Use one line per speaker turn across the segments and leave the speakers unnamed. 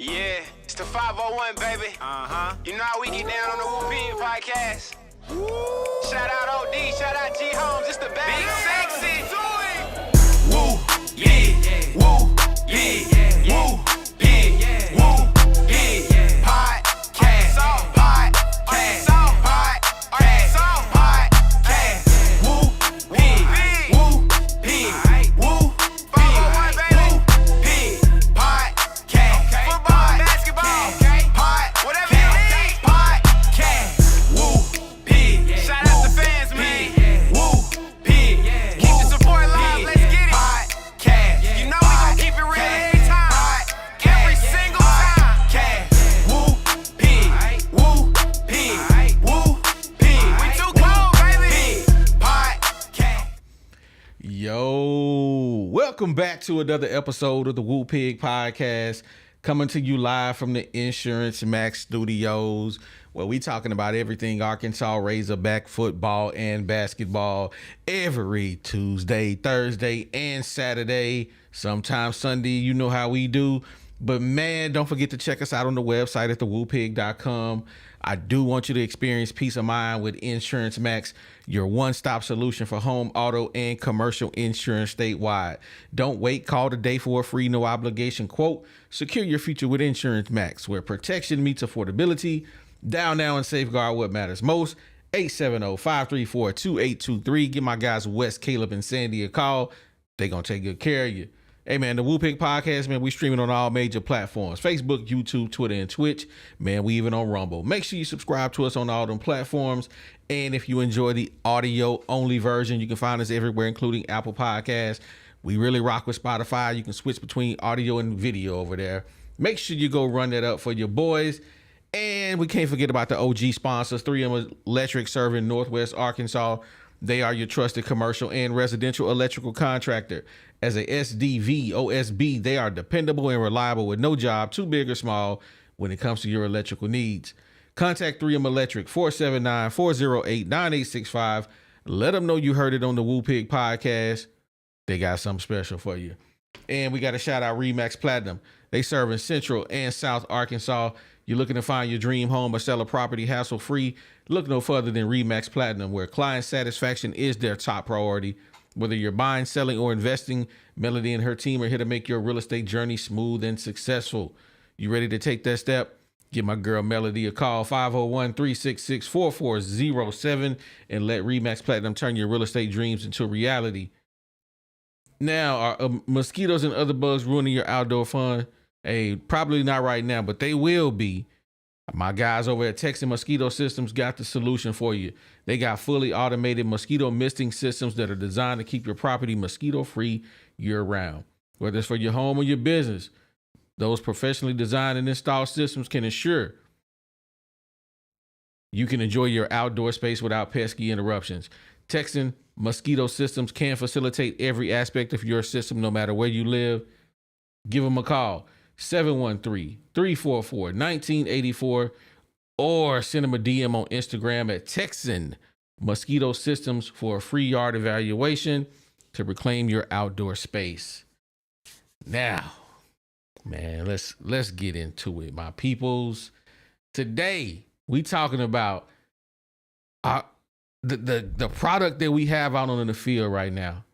Yeah, it's the 501, baby. You know how we get down on the Woo Pig podcast. Shout out OD, shout out G Holmes, it's the bad Big Sexy. Woo, yeah, woo, yeah, woo, yeah, woo, yeah, podcast, podcast, podcast, woo, pig, woo, pig, woo, pig, woo, pig, podcast, football, basketball, whatever you need, podcast, woo, pig, shout out the fans, man, woo, pig, keep the support live, let's get it, podcast, you know we gon' keep it real every time, every single time, woo, pig, woo, pig, woo, pig, we too cold, baby, podcast.
Yo, welcome back to another episode of the Woo Pig Podcast, coming to you live from the Insurance Max Studios, where we talking about everything Arkansas Razorback football and basketball every Tuesday, Thursday, and Saturday, sometimes Sunday. You know how we do. But man, don't forget to check us out on the website at thewoopig.com. I do want you to experience peace of mind with Insurance Max, your one-stop solution for home, auto, and commercial insurance statewide. Don't wait. Call today for a free, no obligation quote. Secure your future with Insurance Max, where protection meets affordability. Dial now and safeguard what matters most. 870-534-2823. Give my guys Wes, Caleb, and Sandy a call. They gonna take good care of you. Hey man, the Woo Pig Podcast, man, we streaming on all major platforms: Facebook, YouTube, Twitter, and Twitch. Man, we even on Rumble. Make sure you subscribe to us on all them platforms. And if you enjoy the audio only version, you can find us everywhere, including Apple Podcasts. We really rock with Spotify. You can switch between audio and video over there. Make sure you go run that up for your boys. And we can't forget about the OG sponsors, 3M Electric, serving Northwest Arkansas. They are your trusted commercial and residential electrical contractor. As a SDV, OSB, they are dependable and reliable with no job, too big or small, when it comes to your electrical needs. Contact 3M Electric, 479-408-9865. Let them know you heard it on the Woo Pig Podcast. They got something special for you. And we got to shout out Remax Platinum. They serve in Central and South Arkansas. You're looking to find your dream home or sell a property hassle-free? Look no further than Remax Platinum, where client satisfaction is their top priority. Whether you're buying, selling, or investing, Melody and her team are here to make your real estate journey smooth and successful. You ready to take that step? Give my girl Melody a call, 501-366-4407, and let Remax Platinum turn your real estate dreams into reality. Now, are mosquitoes and other bugs ruining your outdoor fun? Hey, probably not right now, but they will be. My guys over at Texan Mosquito Systems got the solution for you. They got fully automated mosquito misting systems that are designed to keep your property mosquito-free year-round. Whether it's for your home or your business, those professionally designed and installed systems can ensure you can enjoy your outdoor space without pesky interruptions. Texan Mosquito Systems can facilitate every aspect of your system, no matter where you live. Give them a call, 713-344-1984, or send them a DM on Instagram at Texan Mosquito Systems for a free yard evaluation to reclaim your outdoor space. Now, man, let's get into it, my peoples. Today, we talking about the product that we have out on the field right now.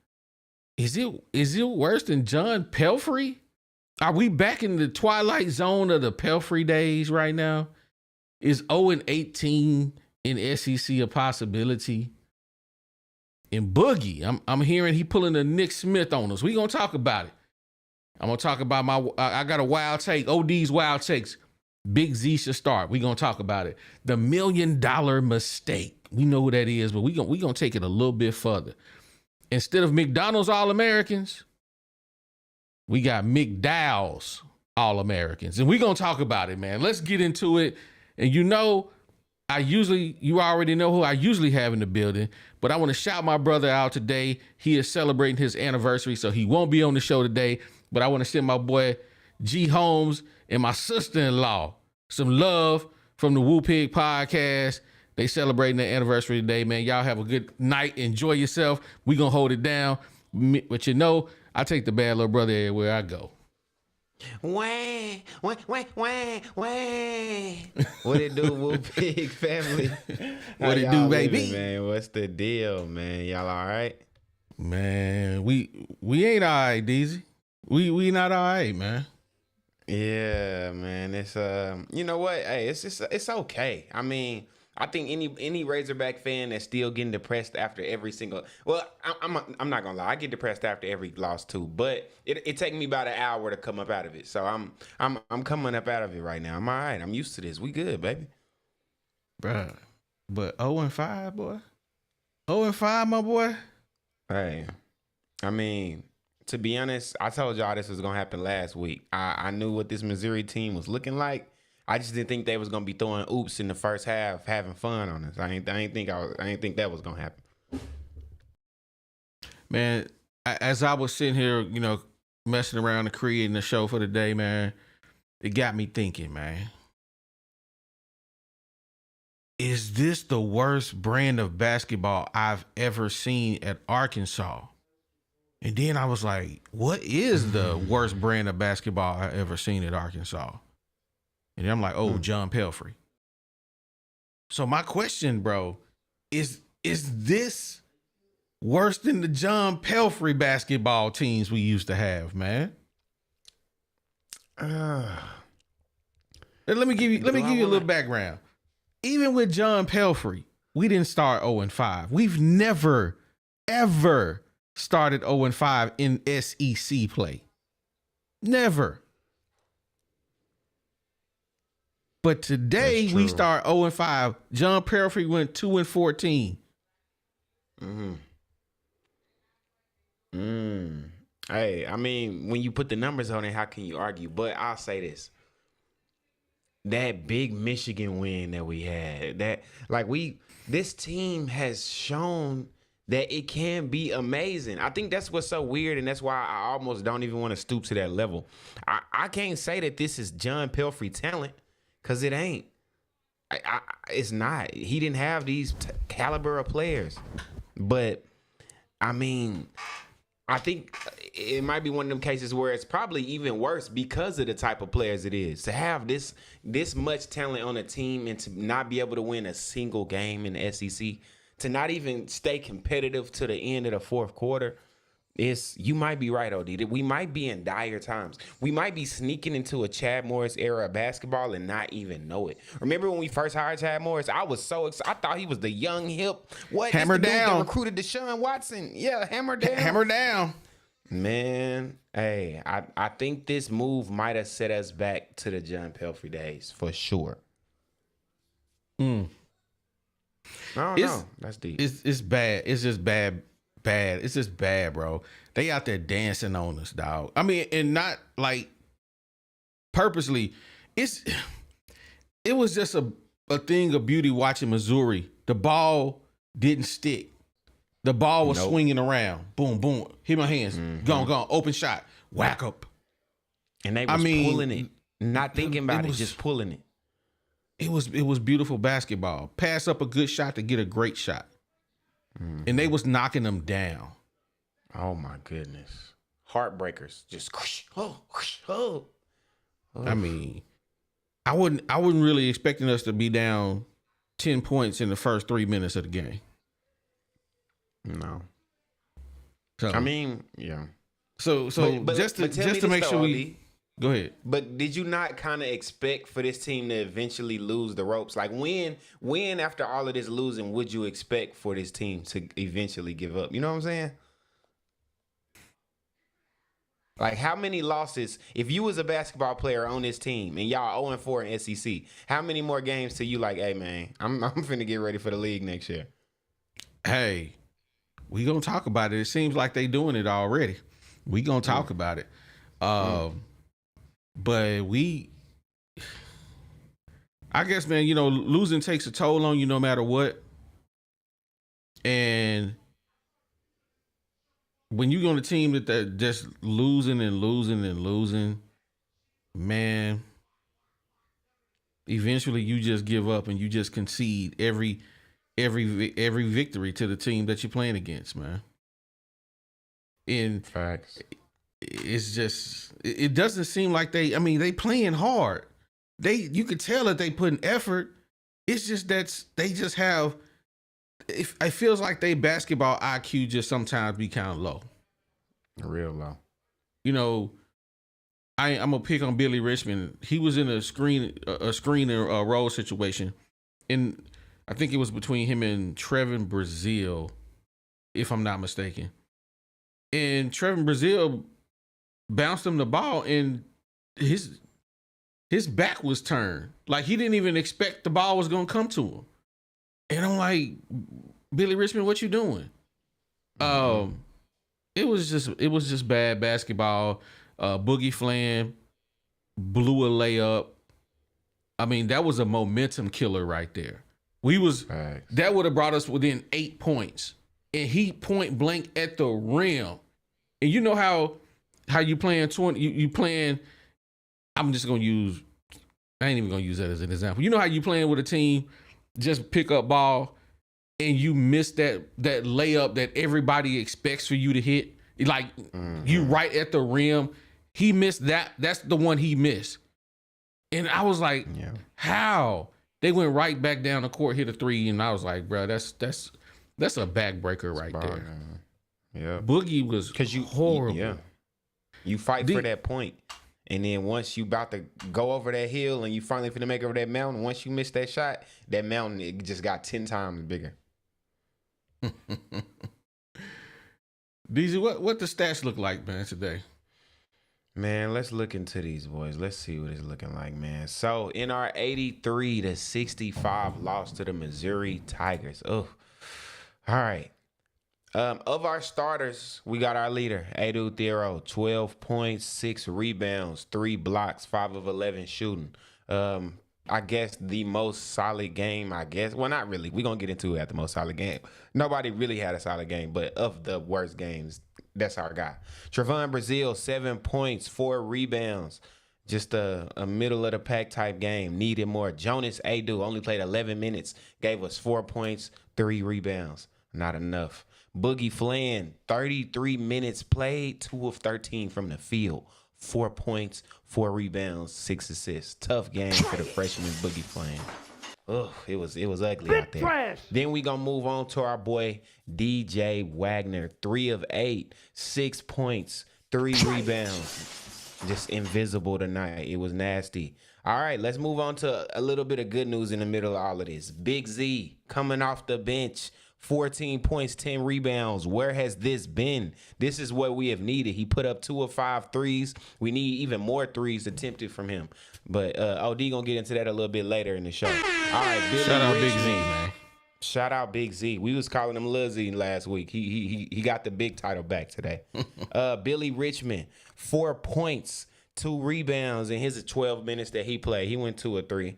Is it worse than John Pelfrey? Are we back in the twilight zone of the Pelfrey days right now? Is 0-18 in SEC a possibility? And Boogie, I'm hearing he pulling a Nick Smith on us. We gonna talk about it. I'm gonna talk about I got a wild take, OD's wild takes. Big Z should start. We gonna talk about it. The $1 million mistake. We know who that is, but we gonna take it a little bit further. Instead of McDonald's All-Americans, we got McDowell's All-Americans. And we're going to talk about it, man. Let's get into it. And you already know who I usually have in the building, but I want to shout my brother out today. He is celebrating his anniversary, so he won't be on the show today. But I want to send my boy G Holmes and my sister-in-law some love from the Woo Pig Podcast. They celebrating their anniversary today, man. Y'all have a good night. Enjoy yourself. We going to hold it down. But you know, I take the bad little brother everywhere I go.
Wah, wah, wah, wah, wah. What it do, Woo Pig family? How
What it
y'all
do, baby?
living, man? What's the deal, man? Y'all all right?
Man, we ain't all right, DZ. We not all right, man.
Yeah, man. It's you know what? Hey, it's okay. I mean, I think any Razorback fan that's still getting depressed after every single. Well, I'm not gonna lie. I get depressed after every loss too, but it takes me about an hour to come up out of it. So I'm coming up out of it right now. I'm all right. I'm used to this. We good, baby.
Bruh. But 0-5, boy. 0-5, my boy.
Hey, I mean, to be honest, I told y'all this was gonna happen last week. I knew what this Missouri team was looking like. I just didn't think they was gonna be throwing oops in the first half, having fun on us. I ain't think that was gonna happen.
Man, as I was sitting here, messing around and creating the show for the day, man, it got me thinking, man. Is this the worst brand of basketball I've ever seen at Arkansas? And then I was like, what is the worst brand of basketball I ever seen at Arkansas? And then I'm like, oh, John Pelfrey. So my question, bro, is this worse than the John Pelfrey basketball teams we used to have, man? And let me give you a little background. Even with John Pelfrey, we didn't start 0-5. We've never, ever started 0-5 in SEC play. Never. But today we start 0-5. John Pelfrey went 2-14.
Hey, I mean, when you put the numbers on it, how can you argue? But I'll say this. That big Michigan win that we had, this team has shown that it can be amazing. I think that's what's so weird, and that's why I almost don't even want to stoop to that level. I can't say that this is John Pelfrey talent, because it ain't. It's not. He didn't have these caliber of players. But, I mean, I think it might be one of them cases where it's probably even worse because of the type of players it is. To have this much talent on a team and to not be able to win a single game in the SEC, to not even stay competitive to the end of the fourth quarter, you might be right, OD. We might be in dire times. We might be sneaking into a Chad Morris era of basketball and not even know it. Remember when we first hired Chad Morris? I was so excited. I thought he was the young, hip. What?
Hammer down.
That recruited Deshaun Watson. Yeah, hammer down.
Hammer down.
Man, hey, I think this move might have set us back to the John Pelfrey days for sure. I don't know. That's deep.
It's bad. It's just bad. It's just bad, bro. They out there dancing on us, dog. I mean, and not like purposely. It was just a thing of beauty watching Missouri. The ball didn't stick. The ball was swinging around. Boom, boom. Hit my hands. Gone. Open shot. Whack up.
And they was pulling it. Not thinking about it, just pulling it.
It was beautiful basketball. Pass up a good shot to get a great shot. And they was knocking them down.
Oh my goodness. Heartbreakers. Just oh.
I mean, I wasn't really expecting us to be down 10 points in the first 3 minutes of the game.
No.
So,
I mean, yeah.
So
but
just to make sure we go ahead.
But did you not kind of expect for this team to eventually lose the ropes? Like when after all of this losing, would you expect for this team to eventually give up? You know what I'm saying? Like how many losses, if you was a basketball player on this team and y'all 0-4 in SEC, how many more games till you like, hey man, I'm finna get ready for the league next year?
Hey, we gonna talk about it. It seems like they doing it already. We gonna talk about it. But I guess, man, losing takes a toll on you no matter what. And when you on a team that just losing and losing and losing, man, eventually you just give up and you just concede every victory to the team that you're playing against, man. In
Facts.
it's just it doesn't seem like they. I mean, they playing hard. You could tell that they put an effort. It's just that they just have. It feels like they basketball IQ just sometimes be kind of low.
Real low.
You know, I'm gonna pick on Billy Richmond. He was in a screener role situation, and I think it was between him and Trevin Brazil, if I'm not mistaken. And Trevin Brazil bounced him the ball, and his back was turned. Like, he didn't even expect the ball was gonna come to him. And I'm like, Billy Richmond, what you doing? It was just bad basketball. Boogie Flan blew a layup. I mean, that was a momentum killer right there. That would have brought us within 8 points. And he point blank at the rim. And you know how you playing 20, you playing, I ain't even gonna use that as an example. You know how you playing with a team, just pick up ball, and you miss that layup that everybody expects for you to hit. Like, you right at the rim. He missed that. That's the one he missed. And I was like, how? They went right back down the court, hit a three, and I was like, bro, that's a backbreaker right there.
Yeah.
Boogie was horrible.
Yeah. You fight for that point. And then once you about to go over that hill and you finally finna make over that mountain, once you miss that shot, that mountain, it just got 10 times bigger.
DZ, what the stats look like, man, today?
Man, let's look into these boys. Let's see what it's looking like, man. So in our 83-65 loss to the Missouri Tigers. Oh, all right. Of our starters, we got our leader, Edu Thero, 12 points, 6 rebounds, 3 blocks, 5 of 11 shooting. I guess the most solid game, Well, not really. We're going to get into it at the most solid game. Nobody really had a solid game, but of the worst games, that's our guy. Trevon Brazil, 7 points, 4 rebounds. Just a middle of the pack type game. Needed more. Jonas Adu only played 11 minutes. Gave us 4 points, 3 rebounds. Not enough. Boogie Flan, 33 minutes played, 2 of 13 from the field. 4 points, 4 rebounds, 6 assists. Tough game for the freshman Boogie Flan. Ugh, it was ugly out there. Trash. Then we gonna move on to our boy DJ Wagner, 3 of 8, 6 points, 3 rebounds. Just invisible tonight. It was nasty. All right, let's move on to a little bit of good news in the middle of all of this. Big Z coming off the bench. 14 points, 10 rebounds. Where has this been? This is what we have needed. He put up 2 of 5 threes. We need even more threes attempted from him. But OD gonna get into that a little bit later in the show. All right, Billy
Shout out
Richmond.
Big Z, man.
Shout out Big Z. We was calling him Lil Z last week. He got the big title back today. Billy Richmond, 4 points, 2 rebounds in his 12 minutes that he played. He went 2 or 3.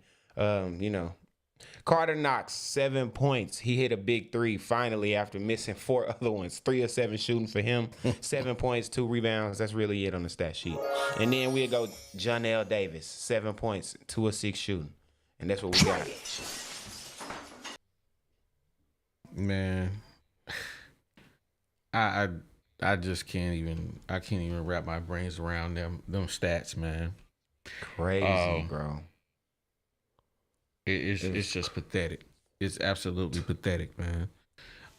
Carter Knox, 7 points. He hit a big 3 finally after missing 4 other ones. 3 of 7 shooting for him. 7 points, 2 rebounds. That's really it on the stat sheet. And then we'll go Jonell Davis, 7 points, 2 of 6 shooting. And that's what we got.
Man, I just can't even wrap my brains around them stats, man.
Crazy, bro.
It's just pathetic. It's absolutely pathetic, man.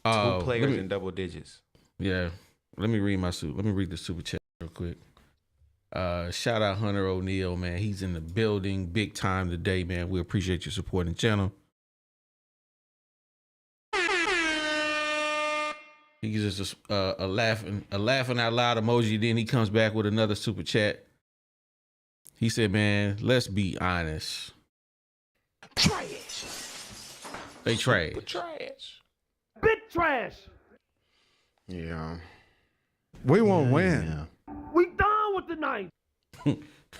2 players in double digits.
Yeah. Let me read the super chat real quick. Shout out Hunter O'Neal, man. He's in the building big time today, man. We appreciate your supporting the channel. He's just a laughing out loud emoji. Then he comes back with another super chat. He said, man, let's be honest.
Trash.
They trash.
Trash.
Big trash.
Yeah.
We won't win.
Yeah.
We done with the night.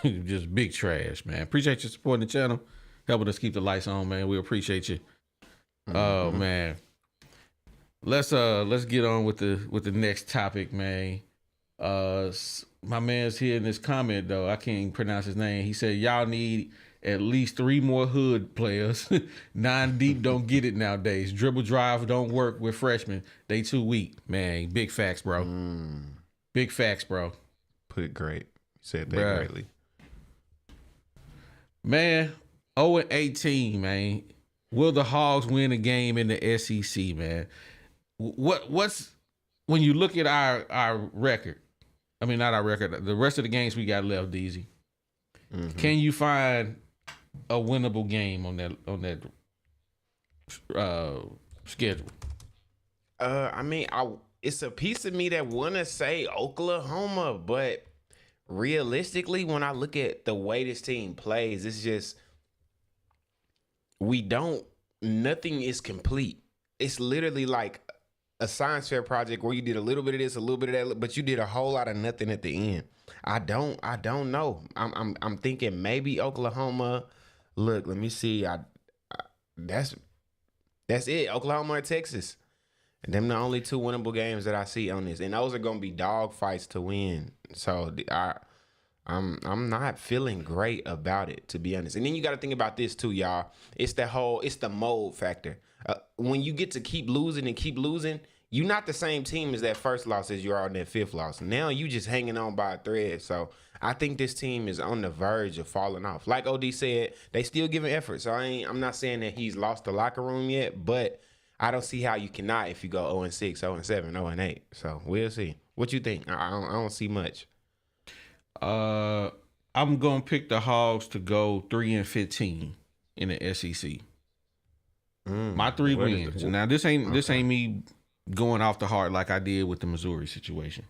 Just big trash, man. Appreciate you supporting the channel, helping us keep the lights on, man. We appreciate you. Oh man, let's get on with the next topic, man. My man's here in this comment though. I can't even pronounce his name. He said y'all need at least 3 more hood players. 9 deep don't get it nowadays. Dribble drive don't work with freshmen. They too weak, man. Big facts, bro. Big facts, bro.
put it great. You said that
Bruh.
greatly.
Man, 0-18, man. Will the Hogs win a game in the SEC, man? What's when you look at our record? I mean, not our record. The rest of the games we got left, DZ.
Mm-hmm.
Can you find a winnable game on that schedule?
I mean, it's a piece of me that want to say Oklahoma, but realistically, when I look at the way this team plays, it's just nothing is complete. It's literally like a science fair project where you did a little bit of this, a little bit of that, but you did a whole lot of nothing at the end. I don't know. I'm thinking maybe Oklahoma. Look, let me see. That's it. Oklahoma or Texas. And them the only two winnable games that I see on this. And those are gonna be dog fights to win. So I'm not feeling great about it, to be honest. And then you got to think about this too, y'all. It's the mold factor. When you get to keep losing, you're not the same team as that first loss as you are on that fifth loss. Now you just hanging on by a thread. So I think this team is on the verge of falling off. Like OD said, they still giving effort. So I'm not saying that he's lost the locker room yet, but I don't see how you cannot if you go 0-6, 0-7, 0-8. So we'll see. What you think? I don't see much.
I'm gonna pick the Hogs to go 3-15 in the SEC. My 3 wins. Now this ain't me going off the heart like I did with the Missouri situation.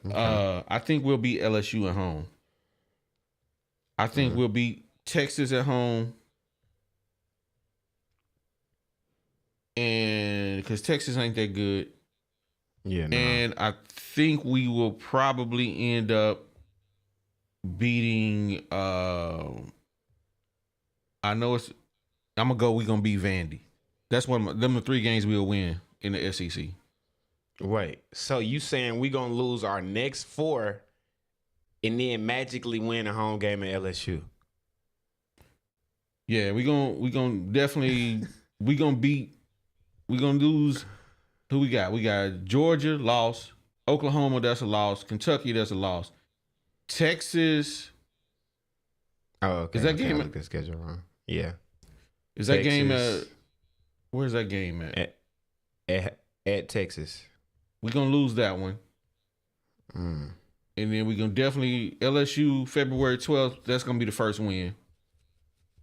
Okay. I think we'll beat LSU at home. I think we'll beat Texas at home, and because Texas ain't that good.
Yeah, no.
And I think we will probably end up beating we're gonna beat Vandy. That's one of them the 3 games we'll win in the SEC.
Wait, so you saying we gonna lose our next 4 and then magically win a home game at LSU?
Yeah, we gonna definitely we gonna lose. Who we got? We got Georgia, loss. Oklahoma, that's a loss. Kentucky, that's a loss. Texas.
Oh, okay.
Is that
okay,
game?
I looked the schedule wrong. Yeah.
Is
Texas,
that game? Where's that game at?
At Texas.
We're gonna lose that one. And then we're gonna definitely LSU February 12th. That's gonna be the first win.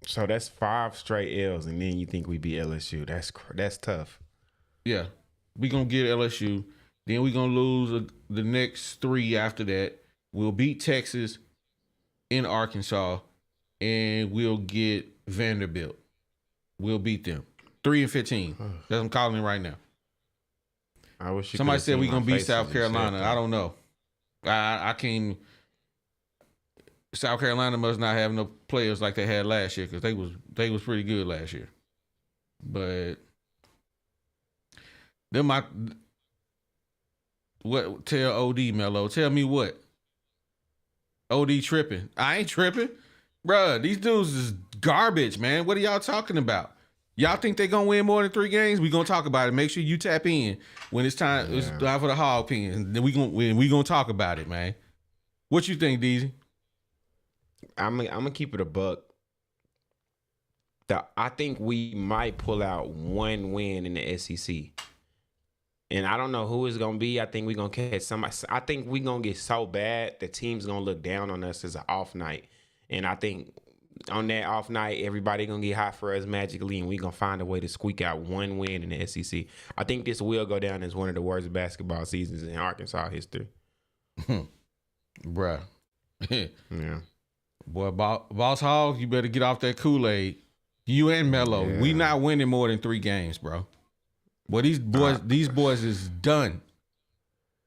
So that's 5 straight L's, and then you think we beat LSU? That's tough.
Yeah, we're gonna get LSU. Then we're gonna lose the next 3 after that. We'll beat Texas in Arkansas, and we'll get Vanderbilt. We'll beat them 3-15. That's what I'm calling it right now.
I wish you
Somebody
could've
said
seen
we're
my
gonna beat
face
South
as you said
Carolina.
that.
I don't know. I can't. South Carolina must not have no players like they had last year because they was pretty good last year. But them what tell OD Mello? Tell me what? OD tripping. I ain't tripping. Bruh, these dudes is garbage, man. What are y'all talking about? Y'all think they gonna win more than 3 games? We gonna talk about it. Make sure you tap in when it's time. It's time for the hog pen. Then we gonna talk about it, man. What you think, DZ?
I'm gonna keep it a buck. I think we might pull out 1 win in the SEC. And I don't know who it's going to be. I think we're going to catch somebody. I think we're going to get so bad, the team's going to look down on us as an off night. And I think on that off night, everybody going to get hot for us magically, and we're going to find a way to squeak out 1 win in the SEC. I think this will go down as one of the worst basketball seasons in Arkansas history.
Bruh.
Yeah.
Boy, Boss Hog, you better get off that Kool-Aid. You and Mello, we not winning more than 3 games, bro. Boy, these boys is done.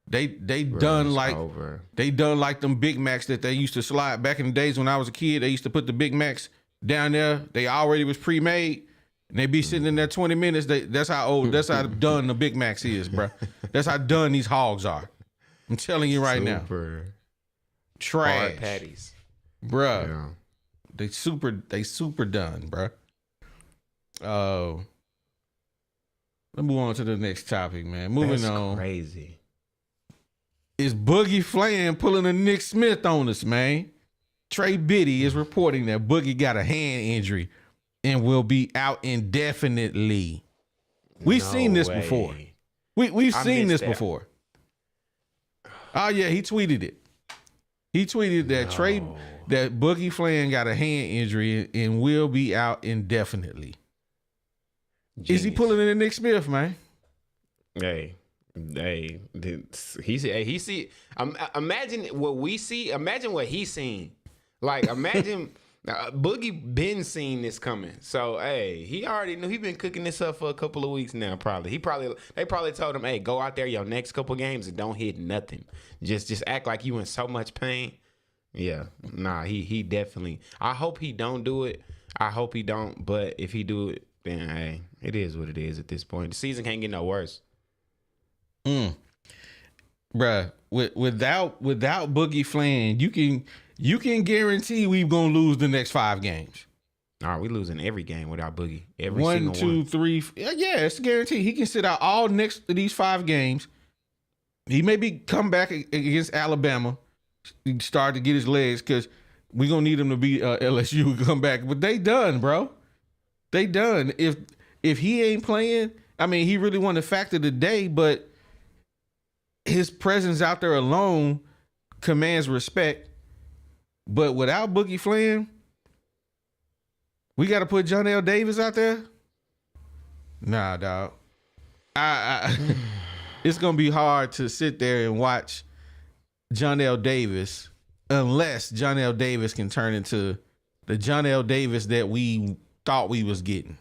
They done like
over.
They done like them Big Macs that they used to slide back in the days when I was a kid. They used to put the Big Macs down there. They already was pre-made, and they be sitting in there 20 minutes. That's how done the Big Macs is, bro. That's how done these hogs are. I'm telling you right now. Trash
Hard patties,
bruh.
Yeah.
They super done, bruh. Let's move on to the next topic, man. Moving
That's
on.
crazy.
is Boogie Flan pulling a Nick Smith on us, man. Trey Biddy is reporting that Boogie got a hand injury and will be out indefinitely. We've seen this before. We've seen this before. Oh yeah, he tweeted it. He tweeted that that Boogie Flan got a hand injury and will be out indefinitely. Genius. Is he pulling in a Nick Smith, man?
He see. Imagine what we see. Imagine what he's seen. Like imagine Boogie been seeing this coming. So he already knew. He been cooking this up for a couple of weeks now. Probably they probably told him, hey, go out there your next couple games and don't hit nothing. Just act like you in so much pain. Yeah, nah. He definitely. I hope he don't do it. I hope he don't. But if he do it, then hey, it is what it is at this point. The season can't get no worse.
Bruh, without Boogie Flan, you can guarantee we're gonna lose the next 5 games.
All right, we losing every game without Boogie. Every
1,
single
2, 3. Yeah, it's a guarantee. He can sit out all next to these 5 games. He maybe come back against Alabama, start to get his legs because we're gonna need him to be LSU come back. But they done, bro. They done. If he ain't playing, I mean, he really won the factor today, but his presence out there alone commands respect. But without Boogie Flan, we got to put John L. Davis out there? Nah, dog. It's going to be hard to sit there and watch John L. Davis unless John L. Davis can turn into the John L. Davis that we thought we was getting.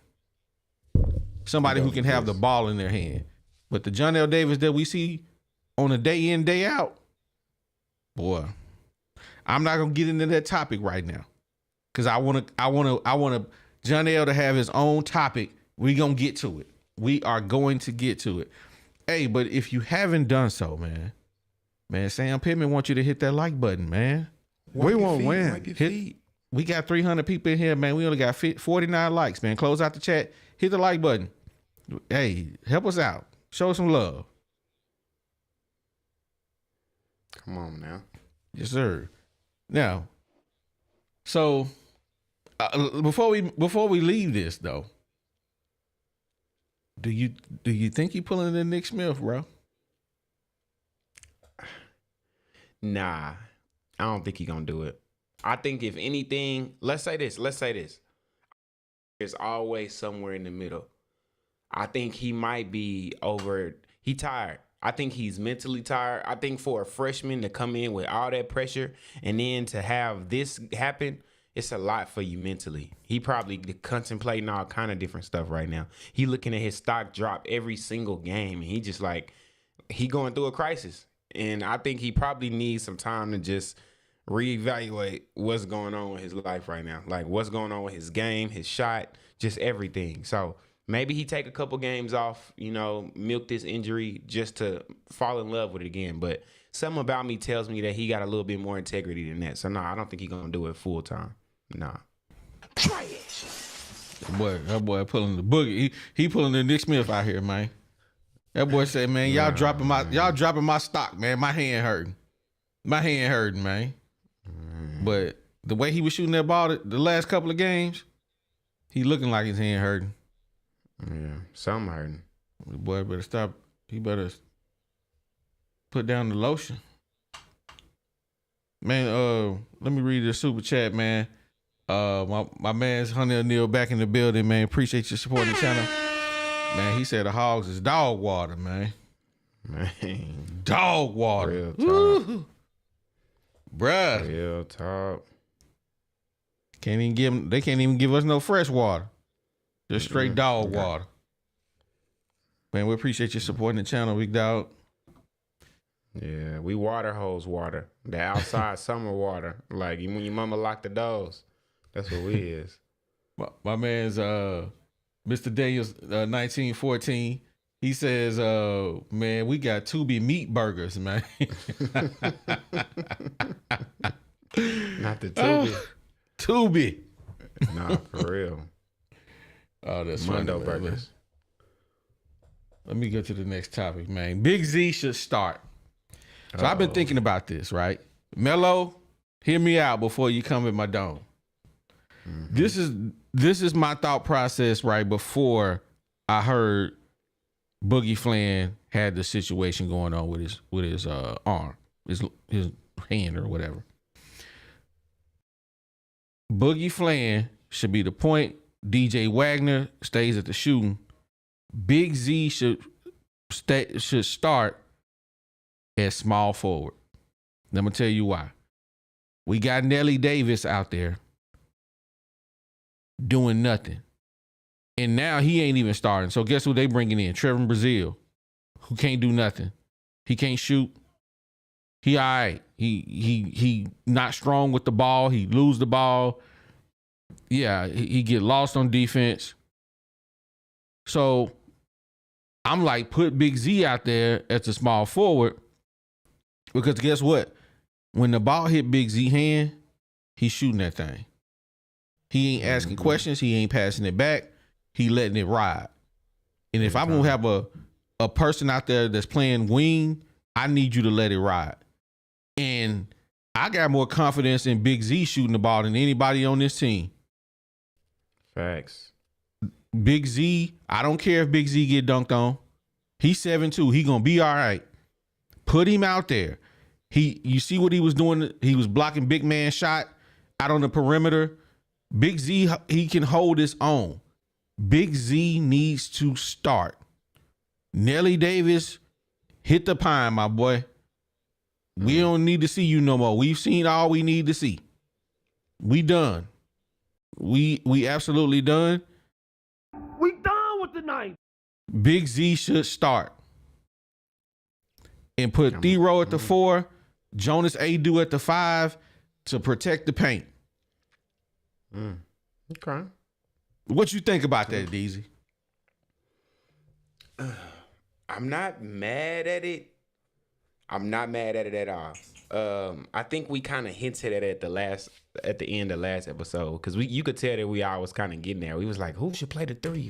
Somebody who can have the ball in their hand. But the John L. Davis that we see on a day in, day out, boy, I'm not gonna get into that topic right now, cause I want John L. to have his own topic. We gonna get to it. We are going to get to it. Hey, but if you haven't done so, man, Sam Pittman wants you to hit that like button, man.
We won't win.
We got 300 people in here, man. We only got 49 likes, man. Close out the chat. Hit the like button. Hey, help us out. Show us some love.
Come on now.
Yes, sir. Now, so before we leave this though, do you think he pulling in Nick Smith, bro?
Nah, I don't think he gonna do it. I think if anything, let's say this. There's always somewhere in the middle. I think he might be he tired. I think he's mentally tired. I think for a freshman to come in with all that pressure and then to have this happen, it's a lot for you mentally. He probably contemplating all kind of different stuff right now. He looking at his stock drop every single game. And he just he going through a crisis. And I think he probably needs some time to just reevaluate what's going on with his life right now. Like what's going on with his game, his shot, just everything. So maybe he take a couple games off, milk this injury just to fall in love with it again. But something about me tells me that he got a little bit more integrity than that. So, no, I don't think he's going to do it full time. Nah.
Trash. That boy pulling the boogie. He pulling the Nick Smith out here, man. That boy said, man, y'all dropping my stock, man. My hand hurting, man. But the way he was shooting that ball the last couple of games, he looking like his hand hurting.
Yeah, something hurting.
The boy better stop. He better put down the lotion. Man, let me read this super chat, man. My man's Honey O'Neal back in the building, man. Appreciate you supporting the channel. Man, he said the hogs is dog water, man.
Man.
Dog water.
Real talk.
Woo. Bruh.
Real talk.
They can't even give us no fresh water. Just straight dog water. Man, we appreciate you supporting the channel, big dog.
Yeah, we water hose water. The outside summer water. Like when your mama locked the doors. That's what we is.
My man's Mr. Daniels 1914. He says, man, we got Tubi meat burgers, man.
Not the Tubi.
Tubi.
Nah, for real.
Oh, that's
Mundo
funny, man.
burgers.
Let me get to the next topic, man. Big Z should start. So I've been thinking about this, right? Melo, hear me out before you come in my dome. Mm-hmm. This is my thought process right before I heard Boogie Flan had the situation going on with his arm, his hand or whatever. Boogie Flan should be the point. DJ Wagner stays at the shooting. Big Z should start at small forward. Let me tell you why. We got Nelly Davis out there doing nothing. And now he ain't even starting. So guess who they bringing in? Trevor Brazile, who can't do nothing. He can't shoot. He all right. He not strong with the ball. He lose the ball. Yeah, he get lost on defense. So I'm like, put Big Z out there as a small forward, because guess what? When the ball hit Big Z hand, he's shooting that thing. He ain't asking questions. He ain't passing it back. He letting it ride. And if I'm gonna have a person out there that's playing wing, I need you to let it ride. And I got more confidence in Big Z shooting the ball than anybody on this team.
Facts.
Big Z, I don't care if Big Z get dunked on. He's 7'2". He gonna be all right. Put him out there. You see what he was doing? He was blocking big man shot out on the perimeter. Big Z, he can hold his own. Big Z needs to start. Nelly Davis, hit the pine, my boy. We don't need to see you no more. We've seen all we need to see. We done. We absolutely done.
We done with the night.
Big Z should start. And put Thero at the 4, Jonas Adu at the 5 to protect the paint.
Okay.
What you think about that, DZ?
I'm not mad at it. I'm not mad at it at all. I think we kind of hinted at it at the end of last episode, because you could tell that we all was kind of getting there. We was like, who should play the 3?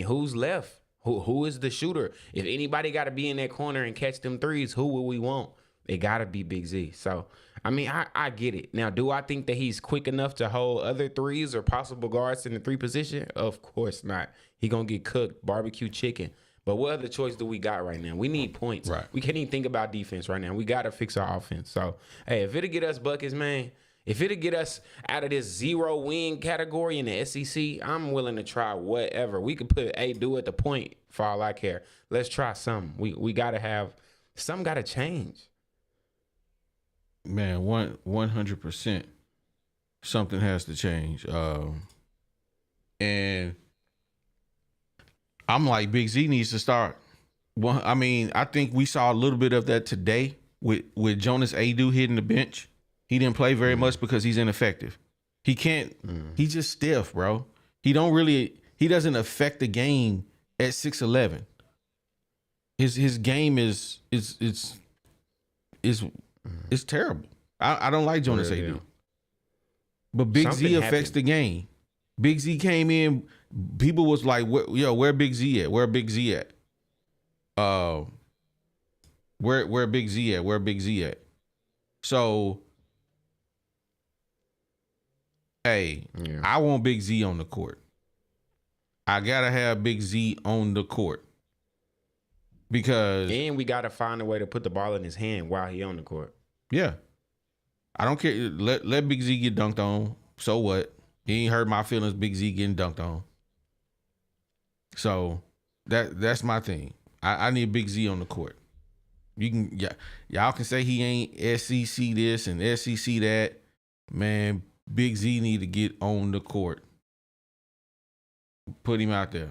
Who's left? Who is the shooter? If anybody got to be in that corner and catch them threes, who will we want? It got to be Big Z. So, I get it. Now, do I think that he's quick enough to hold other threes or possible guards in the 3 position? Of course not. He going to get cooked, barbecue chicken. But what other choice do we got right now? We need points.
Right.
We can't even think about defense right now. We got to fix our offense. So, hey, if it'll get us buckets, man, if it'll get us out of this 0 win category in the SEC, I'm willing to try whatever. We could put do at the point for all I care. Let's try something. We got to have – something got to change.
Man, 100%. Something has to change. And I'm like, Big Z needs to start. Well, I think we saw a little bit of that today with Jonas Adu hitting the bench. He didn't play very much because he's ineffective. He can't. He's just stiff, bro. He doesn't affect the game at 6'11". His game is terrible. I don't like Jonas Adu. But Big Z affects the game. Big Z came in. People was like, where Big Z at? Where Big Z at? Where Big Z at? Where Big Z at? So, hey, I want Big Z on the court. I gotta have Big Z on the court. And
we gotta find a way to put the ball in his hand while he on the court.
Yeah. I don't care. Let Big Z get dunked on. So what? He ain't hurt my feelings, Big Z getting dunked on. So that's my thing. I need Big Z on the court. Y'all can say he ain't SEC this and SEC that. Man, Big Z need to get on the court. Put him out there.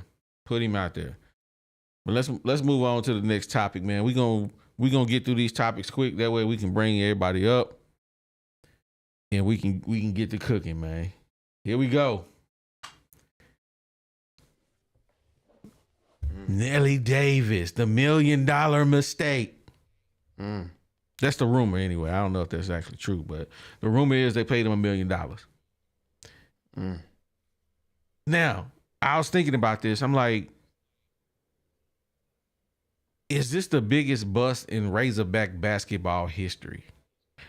But let's move on to the next topic, man. We gonna get through these topics quick. That way we can bring everybody up, and we can get to cooking, man. Here we go. Nelly Davis, the $1 million mistake. That's the rumor anyway. I don't know if that's actually true, but the rumor is they paid him $1 million. Now, I was thinking about this. I'm like, is this the biggest bust in Razorback basketball history?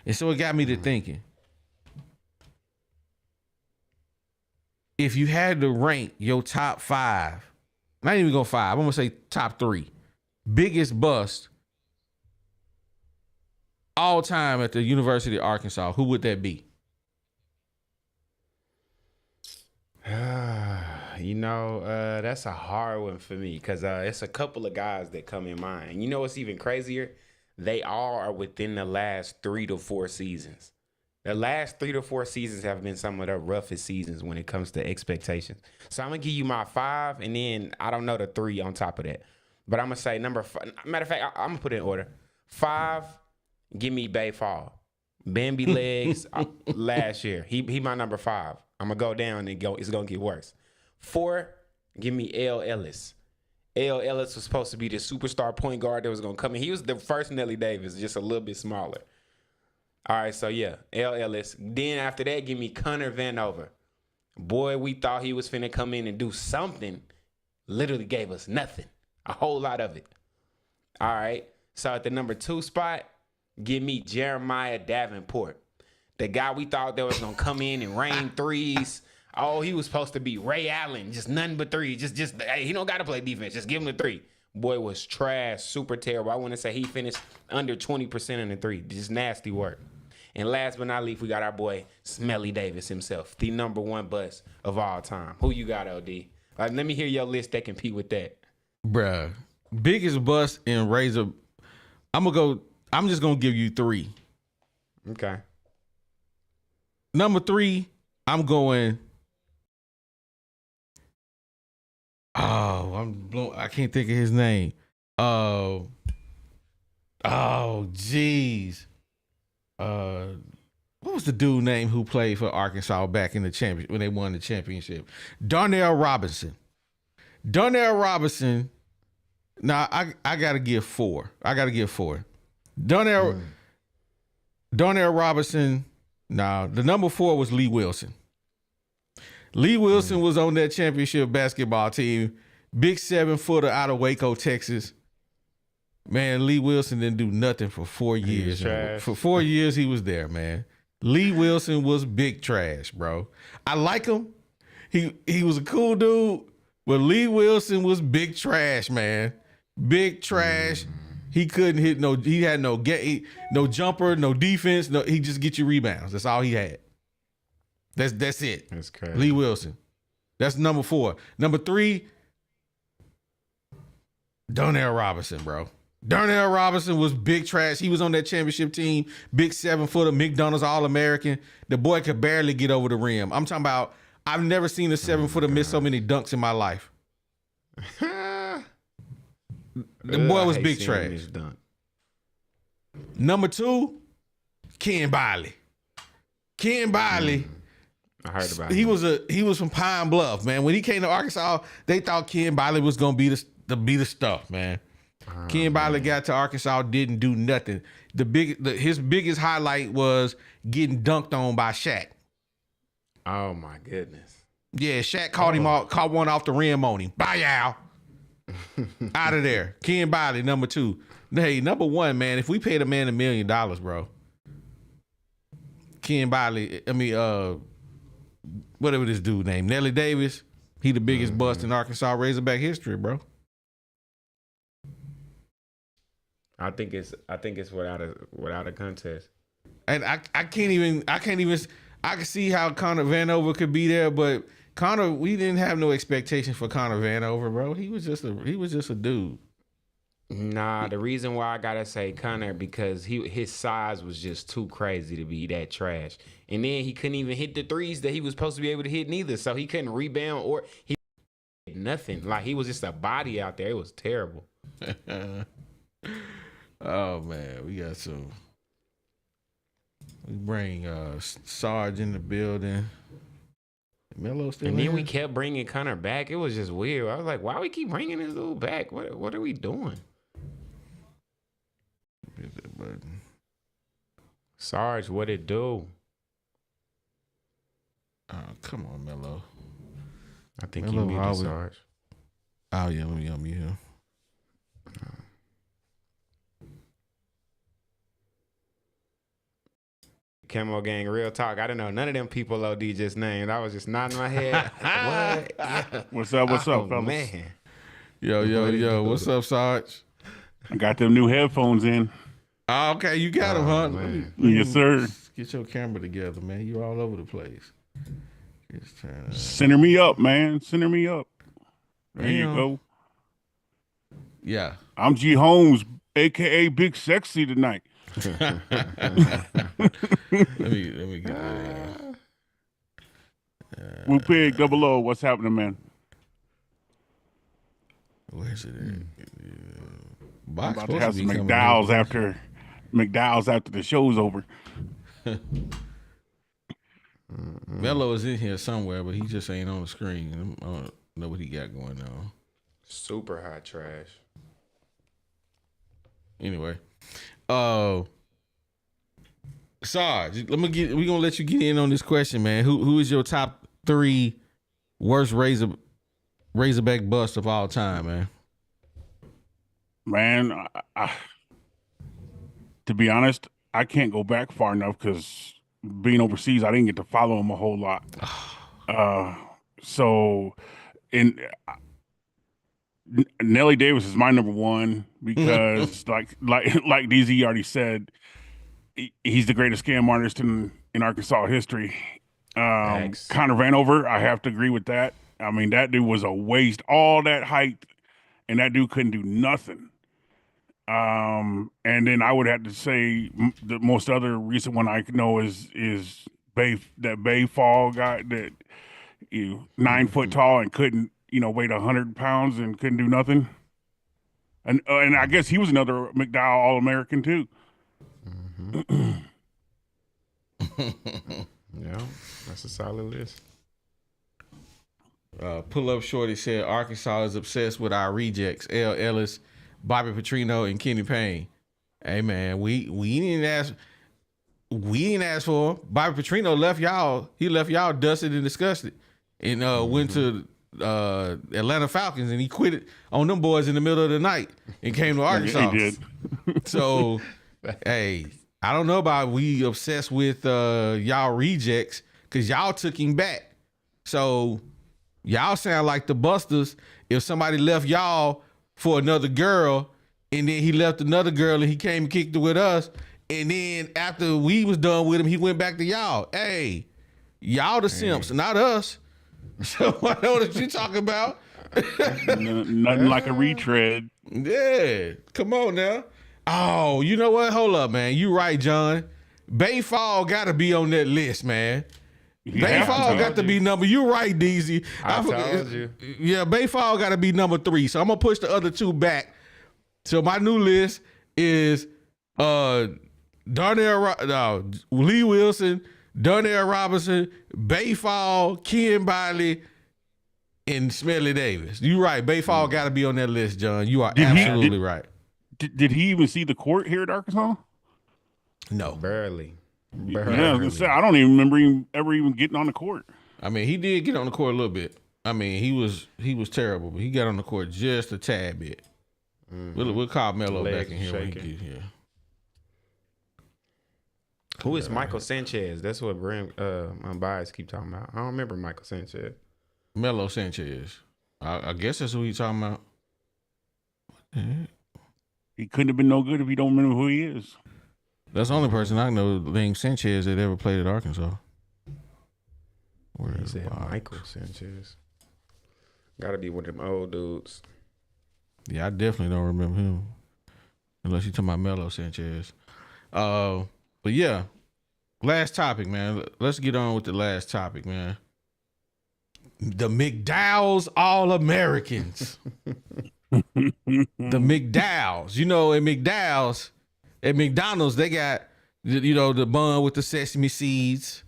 And so it got me to thinking. If you had to rank your top 5, not even go 5, I'm gonna say top 3 biggest bust all time at the University of Arkansas, who would that be?
That's a hard one for me because it's a couple of guys that come in mind. You know what's even crazier? They all are within the last 3 to 4 seasons. The last 3 to 4 seasons have been some of the roughest seasons when it comes to expectations. So I'm going to give you my 5, and then I don't know the 3 on top of that. But I'm going to say number 5. Matter of fact, I'm going to put it in order. 5, give me Bay Fall. Bambi legs last year. He my number 5. I'm going to go down and it's going to get worse. 4, give me L. Ellis. L. Ellis was supposed to be the superstar point guard that was going to come in. He was the first Nelly Davis, just a little bit smaller. All right, so yeah, L. Ellis. Then after that, give me Connor Vanover. Boy, we thought he was finna come in and do something. Literally gave us nothing. A whole lot of it. All right, so at the number 2 spot, give me Jeremiah Davenport. The guy we thought that was going to come in and rain threes. Oh, he was supposed to be Ray Allen, just nothing but threes. Just hey, he don't got to play defense. Just give him the 3. Boy was trash, super terrible. I want to say he finished under 20% in the 3. Just nasty work. And last but not least, we got our boy Smelly Davis himself, the number 1 bust of all time. Who you got, LD? Let me hear your list that compete with that.
Bruh, biggest bust in Razor. I'm just gonna give you 3.
Okay.
Number 3, I'm going. Oh, I'm blown. I can't think of his name. Oh, jeez. What was the dude name who played for Arkansas back in the championship when they won the championship? Darnell Robinson. Darnell Robinson. Now I gotta give 4. Darnell Robinson. Nah, the number 4 was Lee Wilson. Lee Wilson was on that championship basketball team. Big 7-footer out of Waco, Texas. Man, Lee Wilson didn't do nothing for 4 years. For 4 years, he was there, man. Lee Wilson was big trash, bro. I like him. He was a cool dude, but Lee Wilson was big trash, man. Big trash. He couldn't hit he had no jumper, no defense. No, he just get you rebounds. That's all he had. That's it.
That's crazy.
Lee Wilson. That's number 4. Number 3, Darnell Robinson, bro. Darnell Robinson was big trash. He was on that championship team, big 7-footer, McDonald's All-American. The boy could barely get over the rim. I'm talking about, I've never seen a 7-footer miss so many dunks in my life. The boy was big trash. Number 2, Ken Biley. Ken Biley.
I heard about
he
him.
He was from Pine Bluff, man. When he came to Arkansas, they thought Ken Biley was gonna be the stuff, man. Ken Biley got to Arkansas, didn't do nothing. His biggest highlight was getting dunked on by Shaq.
Oh my goodness.
Yeah, Shaq caught one off the rim on him. Bye, y'all. Out of there. Ken Biley, number 2. Hey, number 1, man. If we paid a man $1 million, bro. Ken Biley, whatever this dude named, Nelly Davis. He the biggest bust in Arkansas Razorback history, bro.
I think it's without a contest.
And I can see how Connor Vanover could be there, but Connor, we didn't have no expectation for Connor Vanover, bro. He was just a dude.
Nah, the reason why I gotta say Connor because his size was just too crazy to be that trash, and then he couldn't even hit the threes that he was supposed to be able to hit neither. So he couldn't rebound or he did nothing. Like he was just a body out there. It was terrible.
Oh man, we got some. We bring Sarge in the building. Melo still.
And then
in?
we kept bringing Connor back. It was just weird. I was like, why we keep bringing this dude back? What are we doing?
Hit that button.
Sarge, what it do?
Oh, come on, Melo.
I think
Melo
you muted
always-
Sarge.
Oh yeah, let me unmute him.
Camo Gang, real talk. I didn't know none of them people OD just named. I was just nodding my head. What? Yeah.
What's up? What's up, fellas?
Man.
Yo. What's up, Sarge?
I got them new headphones in.
Oh, okay, you got them, huh?
Man.
Yes, sir.
Get your camera together, man. You all over the place. Just trying to...
Center me up, man. Center me up. There you
Damn.
go.
Yeah.
I'm G Holmes, a.k.a. Big Sexy tonight.
let me get that.
Woo Pig, Double O, what's happening, man?
Where's it at?
I'm
Box
about to have some McDowell's after the show's over.
Mello is in here somewhere, but he just ain't on the screen. I don't know what he got going on.
Super hot trash.
Anyway, Sarge, we gonna let you get in on this question, man. Who is your top 3 worst Razorback bust of all time, man?
Man, to be honest, I can't go back far enough because being overseas, I didn't get to follow him a whole lot. Nelly Davis is my number one because, like DZ already said, he's the greatest scam artist in Arkansas history. Connor Vanover, I have to agree with that. I mean, that dude was a waste. All that hype, and that dude couldn't do nothing. And then I would have to say the most other recent one I know is Bay Fall guy that 9 foot tall and couldn't weighed 100 pounds and couldn't do nothing. And I guess he was another McDowell All-American too.
Yeah, that's a solid list.
Pull Up Shorty said Arkansas is obsessed with our rejects. L. Ellis, Bobby Petrino, and Kenny Payne. Hey man, we didn't ask for him. Bobby Petrino left y'all. He left y'all dusted and disgusted, and went to Atlanta Falcons, and he quit it on them boys in the middle of the night and came to Arkansas.
He did.
So, hey, I don't know about we obsessed with y'all rejects because y'all took him back. So y'all sound like the busters if somebody left y'all for another girl and then he left another girl and he came and kicked it with us. And then after we was done with him, he went back to y'all. Hey, y'all the simps, not us. So I know what you talking about.
Nothing like a retread.
Yeah, come on now. Oh, you know what? Hold up, man. You right, John. Bay Fall got to be on that list, man. Bay Fall got to be number. You right, DZ.
I told you.
Yeah, Bay Fall got to be number 3. So I'm gonna push the other 2 back. So my new list is Lee Wilson, Darnell Robinson, Bay Fall, Ken Biley, and Smelly Davis. You right. Bay Fall got to be on that list, John. You are absolutely right.
Did he even see the court here at Arkansas?
No.
Barely.
Yeah, I was gonna say, I don't even remember him ever even getting on the court.
I mean, he did get on the court a little bit. I mean, he was terrible, but he got on the court just a tad bit. We'll call Melo back in here when he get here.
Who is Michael Sanchez? That's what my bias keep talking about. I don't remember Michael Sanchez.
Melo Sanchez. I guess that's who he's talking about. What the heck?
He couldn't have been no good if you don't remember who he is.
That's the only person I know named Sanchez that ever played at Arkansas. Where
He
is
said
Bob?
Michael Sanchez. Got to be one of them old dudes.
Yeah, I definitely don't remember him. Unless you're talking about Melo Sanchez. But yeah, last topic, man. Let's get on with the last topic, man. The McDowell's All-Americans. The McDowell's. You know, at McDonald's, they got, the bun with the sesame seeds,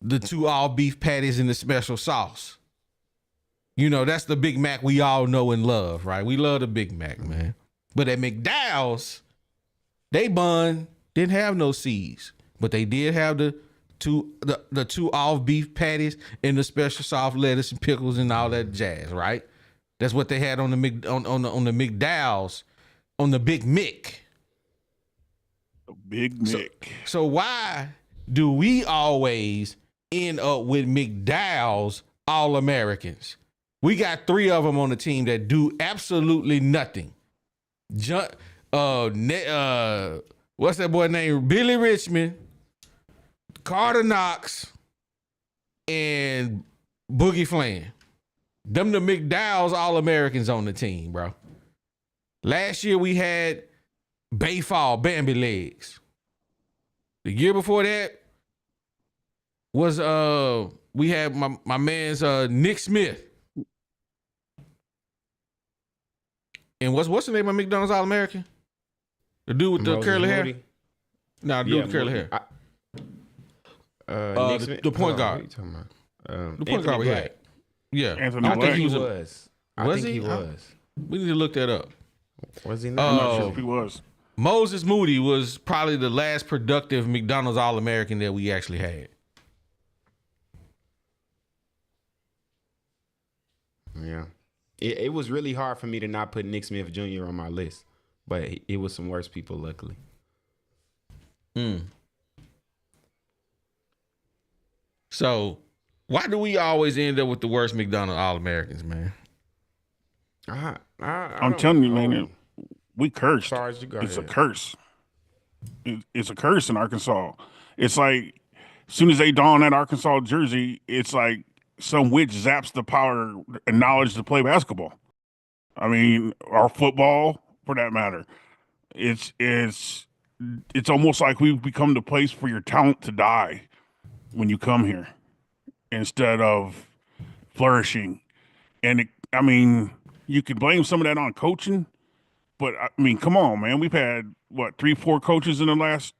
the 2 all beef patties, and the special sauce. That's the Big Mac we all know and love, right? We love the Big Mac, man. But at McDowell's, they bun didn't have no seeds, but they did have the 2 all beef patties and the special sauce, lettuce and pickles and all that jazz, right? That's what they had on the McDowell's, on the Big Mick.
Big Mick.
So why do we always end up with McDowell's All-Americans? We got 3 of them on the team that do absolutely nothing. What's that boy name? Billy Richmond, Carter Knox, and Boogie Flan. Them the McDowell's All-Americans on the team, bro. Last year we had Bayfall, Bambi Legs. The year before that was we had my man's Nick Smith. And what's the name of McDonald's All-American? The dude with the
Moses
curly hair?
Moody?
No, the dude with the curly hair.
Nick Smith?
the point
Oh,
guard.
what you talking about?
The point
Anthony
guard we
Black.
had. Yeah.
Anthony
I
Black.
think
He
he was.
was. I
Was
think
he?
he was.
We need to look that up.
Was he
I'm
not?
not sure if he was.
Moses Moody was probably the last productive McDonald's All-American that we actually had.
Yeah. It was really hard for me to not put Nick Smith Jr. on my list, but it was some worse people, luckily.
So, why do we always end up with the worst McDonald's All-Americans, man?
I'm telling you, man, we cursed.
Sarge, you go
It's a
ahead.
curse. It's a curse in Arkansas. It's like as soon as they don that Arkansas jersey, it's like some witch zaps the power and knowledge to play basketball. I mean, or football for that matter. It's almost like we've become the place for your talent to die when you come here instead of flourishing. And I mean, you can blame some of that on coaching, but I mean, come on, man. We've had what 3-4 coaches in the last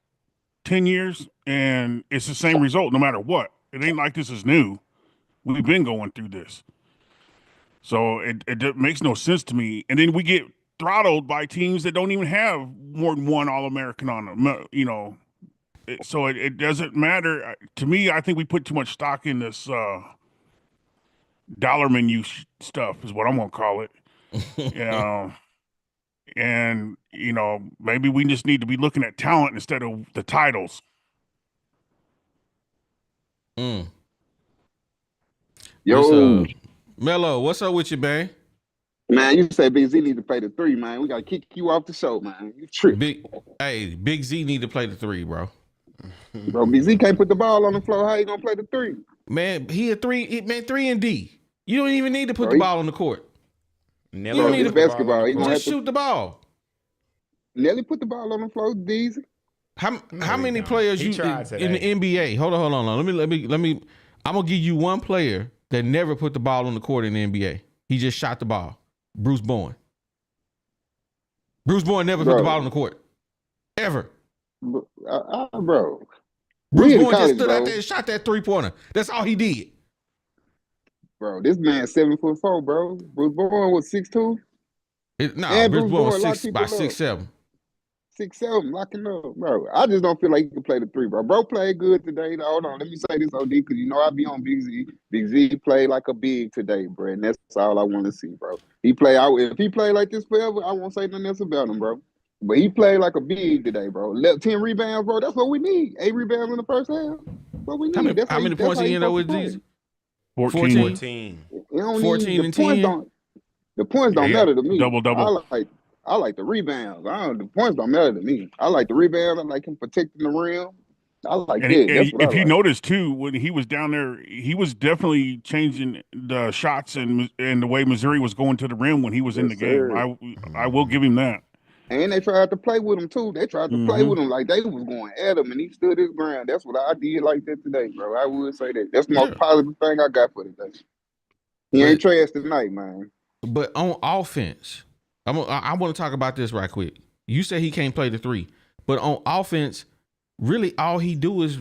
10 years, and it's the same result no matter what. It ain't like this is new. We've been going through this. So it makes no sense to me. And then we get throttled by teams that don't even have more than one All-American on them, you know. So it doesn't matter. To me, I think we put too much stock in this dollar menu stuff is what I'm going to call it. And, you know, maybe we just need to be looking at talent instead of the titles.
Yo,
Mello, what's up with you, man?
man, you say Big Z need to play the 3, man. We got to kick you off the show, man. You tripping.
Big Z need to play the 3, bro.
Bro, Big Z can't put the ball on the floor. How you going to play the 3?
Man, he a 3, man, 3 and D. You don't even need to put
Bro,
the ball on the court.
Nelly
You don't
Bro,
need
it's
to
to
basketball. He gonna
Just
have to,
shoot the ball.
Nelly put the ball on the floor, Deezy.
How
he
many
don't.
players
He
you
tried
in the
today.
NBA? Hold on. Let me. I'm gonna give you one player that never put the ball on the court in the NBA. He just shot the ball. Bruce Bowen. Bruce Bowen never put
Bro.
the ball on the court. Ever.
Bro,
Bruce
we in
Bowen just
college,
stood out
bro.
there and shot that 3-pointer. That's all he did.
Bro, this man 7'4", bro. Bruce Bowen was 6'2", And
Bruce
Bruce
Bowen
Bowen locked
was by
people up.
6'7".
6'7", locking up, bro. I just don't feel like he can play the 3, bro. Bro played good today. Hold on, let me say this, OD, because you know I be on Big Z. Big Z played like a big today, bro, and that's all I want to see, bro. If he played like this forever, I won't say nothing else about him, bro. But he played like a big today, bro. 10 rebounds, bro. That's what we need. 8 rebounds in the first half. What we need.
How many points he ended up with,
these?
these?
14.
14.
14 and 10?
The points don't
Yeah,
matter to me.
double.
I like the rebounds. The points don't matter to me. I like the rebounds. I like him protecting the rim. I like
And,
that.
and
That's what
if
I
you
like.
notice too, when he was down there, he was definitely changing the shots and the way Missouri was going to the rim when he was in the
Yes,
game.
sir.
I will give him that.
And they tried to play with him too. They tried to play with him like they was going at him, and he stood his ground. That's what I did like that today, bro. I would say that. That's the most positive thing I got for today. He ain't trash tonight, man.
But on offense, I want to talk about this right quick. You say he can't play the 3, but on offense, really all he do is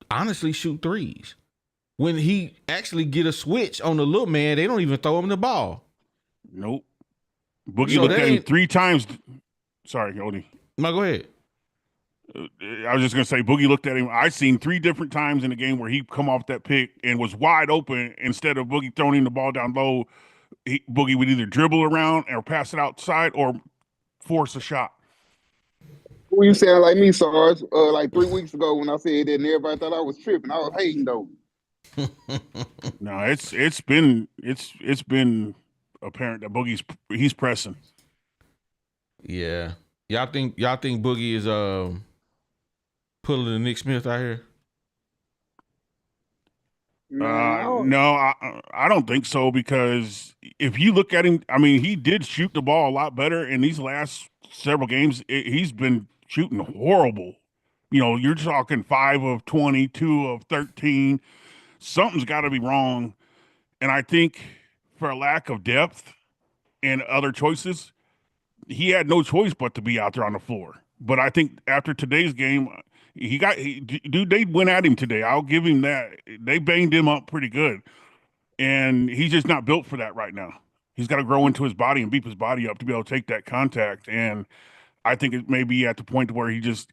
honestly shoot 3s. When he actually get a switch on the little man, they don't even throw him the ball.
Nope. Boogie
So
looked
that
at him
ain't-
3 times. Sorry, Odie.
No, go ahead.
I was just gonna say Boogie looked at him. I seen 3 different times in the game where he come off that pick and was wide open. Instead of Boogie throwing him the ball down low, Boogie would either dribble around or pass it outside or force a shot.
you sound like me, Sarge, like 3 weeks ago when I said that and everybody thought I was tripping. I was hating though.
No, it's been apparent that he's pressing.
Yeah. Y'all think Boogie is pulling the Nick Smith out here?
Man,
I don't think so, because if you look at him, I mean, he did shoot the ball a lot better in these last several games. He's been shooting horrible. You know, you're talking 5 of 20, 2 of 13. Something's got to be wrong. And I think for a lack of depth and other choices, he had no choice but to be out there on the floor. But I think after today's game, they went at him today. I'll give him that. They banged him up pretty good. And he's just not built for that right now. He's got to grow into his body and beef his body up to be able to take that contact. And I think it may be at the point where it's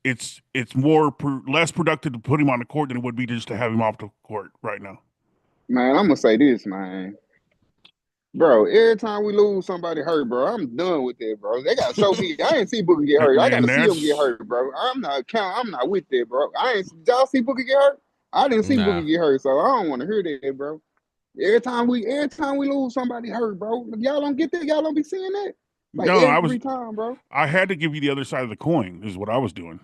less productive to put him on the court than it would be just to have him off the court right now.
man, I'm gonna say this, man. Bro, every time we lose, somebody hurt, bro. I'm done with that, bro. They gotta show me. I ain't see Booker get hurt. I gotta see him get hurt, bro. I'm not with that, bro. Y'all see Booker get hurt? I didn't see Booker get hurt, so I don't want to hear that, bro. Every time we lose, somebody hurt, bro. Y'all don't get that. Y'all don't be seeing that. Like every time, bro.
I had to give you the other side of the coin. Is what I was doing.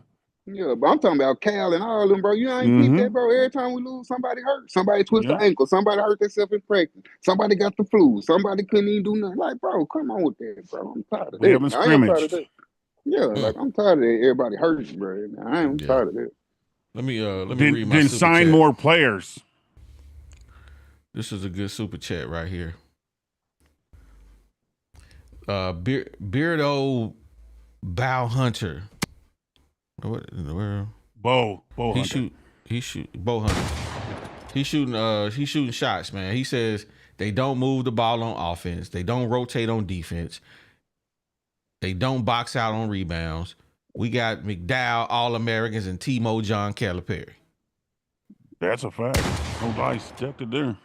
Yeah, but I'm talking about Cal and all of them, bro. You ain't peep that, bro. Every time we lose, somebody hurt. Somebody twist the ankle. Somebody hurt themselves in practice. Somebody got the flu. Somebody couldn't even do nothing. Like, bro, come on with that, bro. I'm tired of that. I ain't tired of that. Yeah, like I'm tired of that. Everybody hurts, bro. I am tired of that.
Let me read my
then
super
sign
chat.
more players.
This is a good super chat right here. Beardo Bow Hunter. Where?
Bo
He
Hunter.
Bo Hunter. He's shooting shots, man. He says they don't move the ball on offense. They don't rotate on defense. They don't box out on rebounds. We got McDowell All-Americans and Timo John Calipari.
That's a fact. No lies detected there.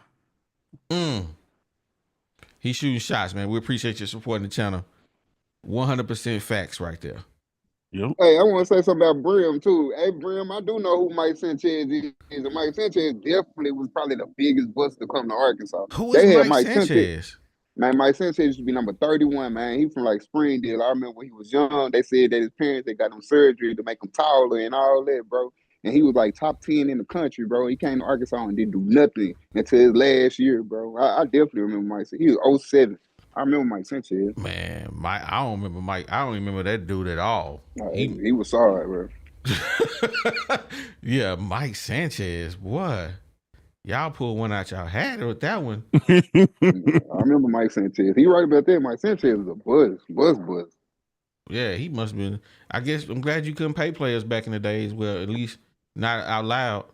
He's shooting shots, man. We appreciate you supporting the channel. 100% facts right there.
Yep.
Hey, I want to say something about Brim too. Hey, Brim, I do know who Mike Sanchez is. And Mike Sanchez definitely was probably the biggest bust to come to Arkansas.
Who is Mike Sanchez?
Man, Mike Sanchez used to be number 31, man. He from like Springdale. I remember when he was young, they said that his parents, they got him surgery to make him taller and all that, bro. And he was like top 10 in the country, bro. He came to Arkansas and didn't do nothing until his last year, bro. I definitely remember Mike. He was 07. I remember Mike Sanchez.
Man, I don't remember Mike. I don't remember that dude at all.
He was sorry, bro.
Yeah, Mike Sanchez. What? Y'all pulled one out y'all had with that one.
I remember Mike Sanchez. He right about that. Mike Sanchez was a buzz.
Yeah, he must have been. I guess I'm glad you couldn't pay players back in the days. Well, at least not out loud.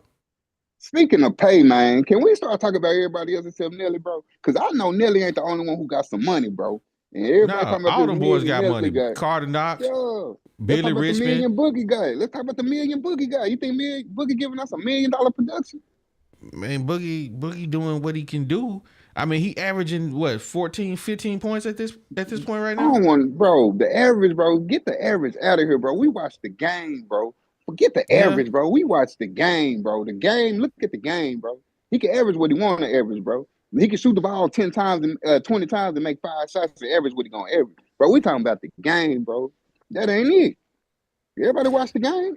Speaking of pay, man, can we start talking about everybody else except Nelly, bro? Because I know Nelly ain't the only one who got some money, bro. And everybody talking about
all them boys got
Nelly
money.
guy.
Carter Knox,
Yo,
Billy
let's talk about the
Richmond.
Million Boogie guy. Let's talk about the Million Boogie guy. You think Boogie giving us $1 million production?
Man, Boogie doing what he can do. I mean, he averaging what 14, 15 points at this point right now.
I don't want, bro. The average, bro. Get the average out of here, bro. We watched the game, bro. Forget the average, bro. We watched the game, bro. The game. Look at the game, bro. He can average what he want to average, bro. He can shoot the ball 10 times and 20 times and make 5 shots to average what he gonna average, bro. We talking about the game, bro. That ain't it. Everybody watch the game.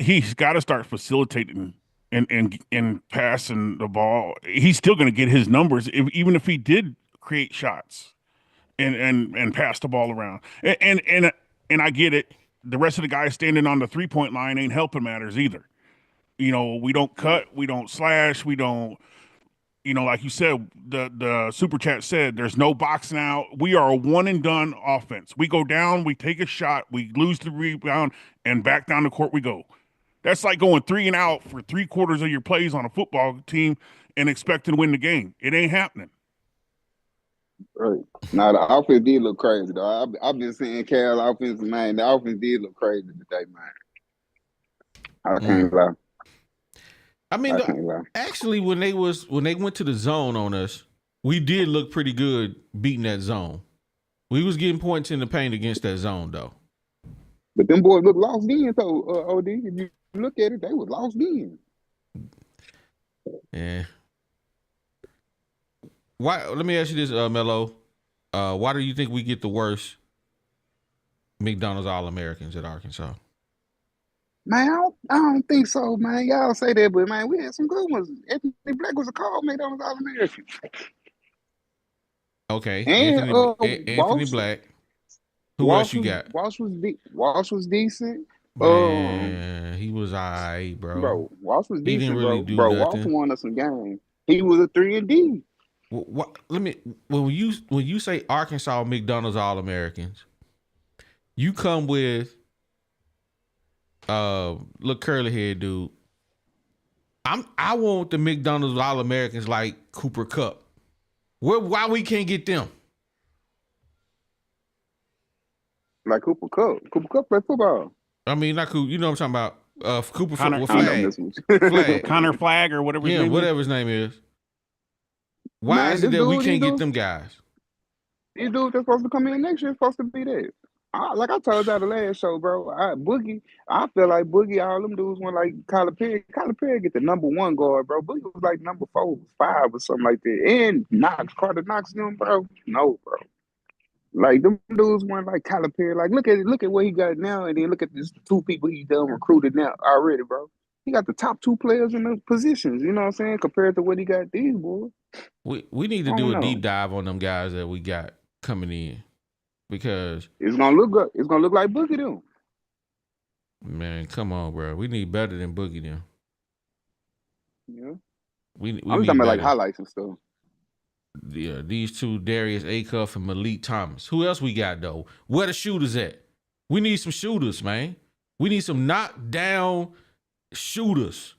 He's got to start facilitating and passing the ball. He's still going to get his numbers even if he did create shots and pass the ball around. And I get it. The rest of the guys standing on the 3-point line ain't helping matters either. You know, we don't cut, we don't slash, we don't, you know, like you said, the super chat said, there's no boxing out. We are a one and done offense. We go down, we take a shot, we lose the rebound, and back down the court we go. That's like going 3 and out for 3/4 of your plays on a football team and expecting to win the game. It ain't happening.
Right. Now the offense did look crazy though. I've been seeing Cal offense, man. The offense did look crazy today, man. I can't lie.
I mean, actually, when they went to the zone on us, we did look pretty good beating that zone. We was getting points in the paint against that zone, though.
But them boys look lost in, though, OD. If you look at it, they was lost in.
Yeah. Why? Let me ask you this, Mello. Why do you think we get the worst McDonald's All-Americans at Arkansas?
Man, I don't think so, man. Y'all say that, but man, we had some good ones. Anthony Black was a call McDonald's All-American.
Okay,
And
Anthony
Walsh,
Black. Who else you got?
Walsh was decent.
Man, he was alright, bro.
Walsh was
He
decent,
didn't really do
bro.
nothing.
Walsh won us some games. He was a 3-and-D.
What? When you say Arkansas McDonald's All-Americans, you come with look curly head dude. I want the McDonald's All-Americans like Cooper Kupp. Why we can't get them?
Like Cooper Kupp. Cooper Kupp played football.
I mean, not Cooper. You know what I'm talking about? Cooper
Connor-
with
I know
Flag.
this one.
Flag.
Connor Flag or whatever. his
Yeah,
name is.
whatever his name is. Why
Man,
is it
this
that we
dude,
can't
these
get them guys?
These dudes that's supposed to come in next year supposed to be there. Like I told y'all the last show, bro. Boogie, I feel like Boogie, all them dudes went like Kyler Perry. Kyler Perry get the number 1 guard, bro. Boogie was like number 4, 5 or something like that. And Carter Knox them, bro. No, bro. Like them dudes weren't like Kyler Perry. Like look at what he got now, and then look at these 2 people he done recruited now already, bro. He got the top 2 players in the positions, you know what I'm saying, compared to what he got these boys.
We need to
I
do
don't
a deep
know.
dive on them guys that we got coming in, because
It's gonna look good. It's gonna look like Boogie them.
man, come on, bro. We need better than Boogie them.
Yeah.
We
I'm
need
talking about like
better.
highlights and stuff.
Yeah, these 2, Darius Acuff and Malik Thomas. Who else we got though? Where the shooters at? We need some shooters, man. We need some knockdown shooters.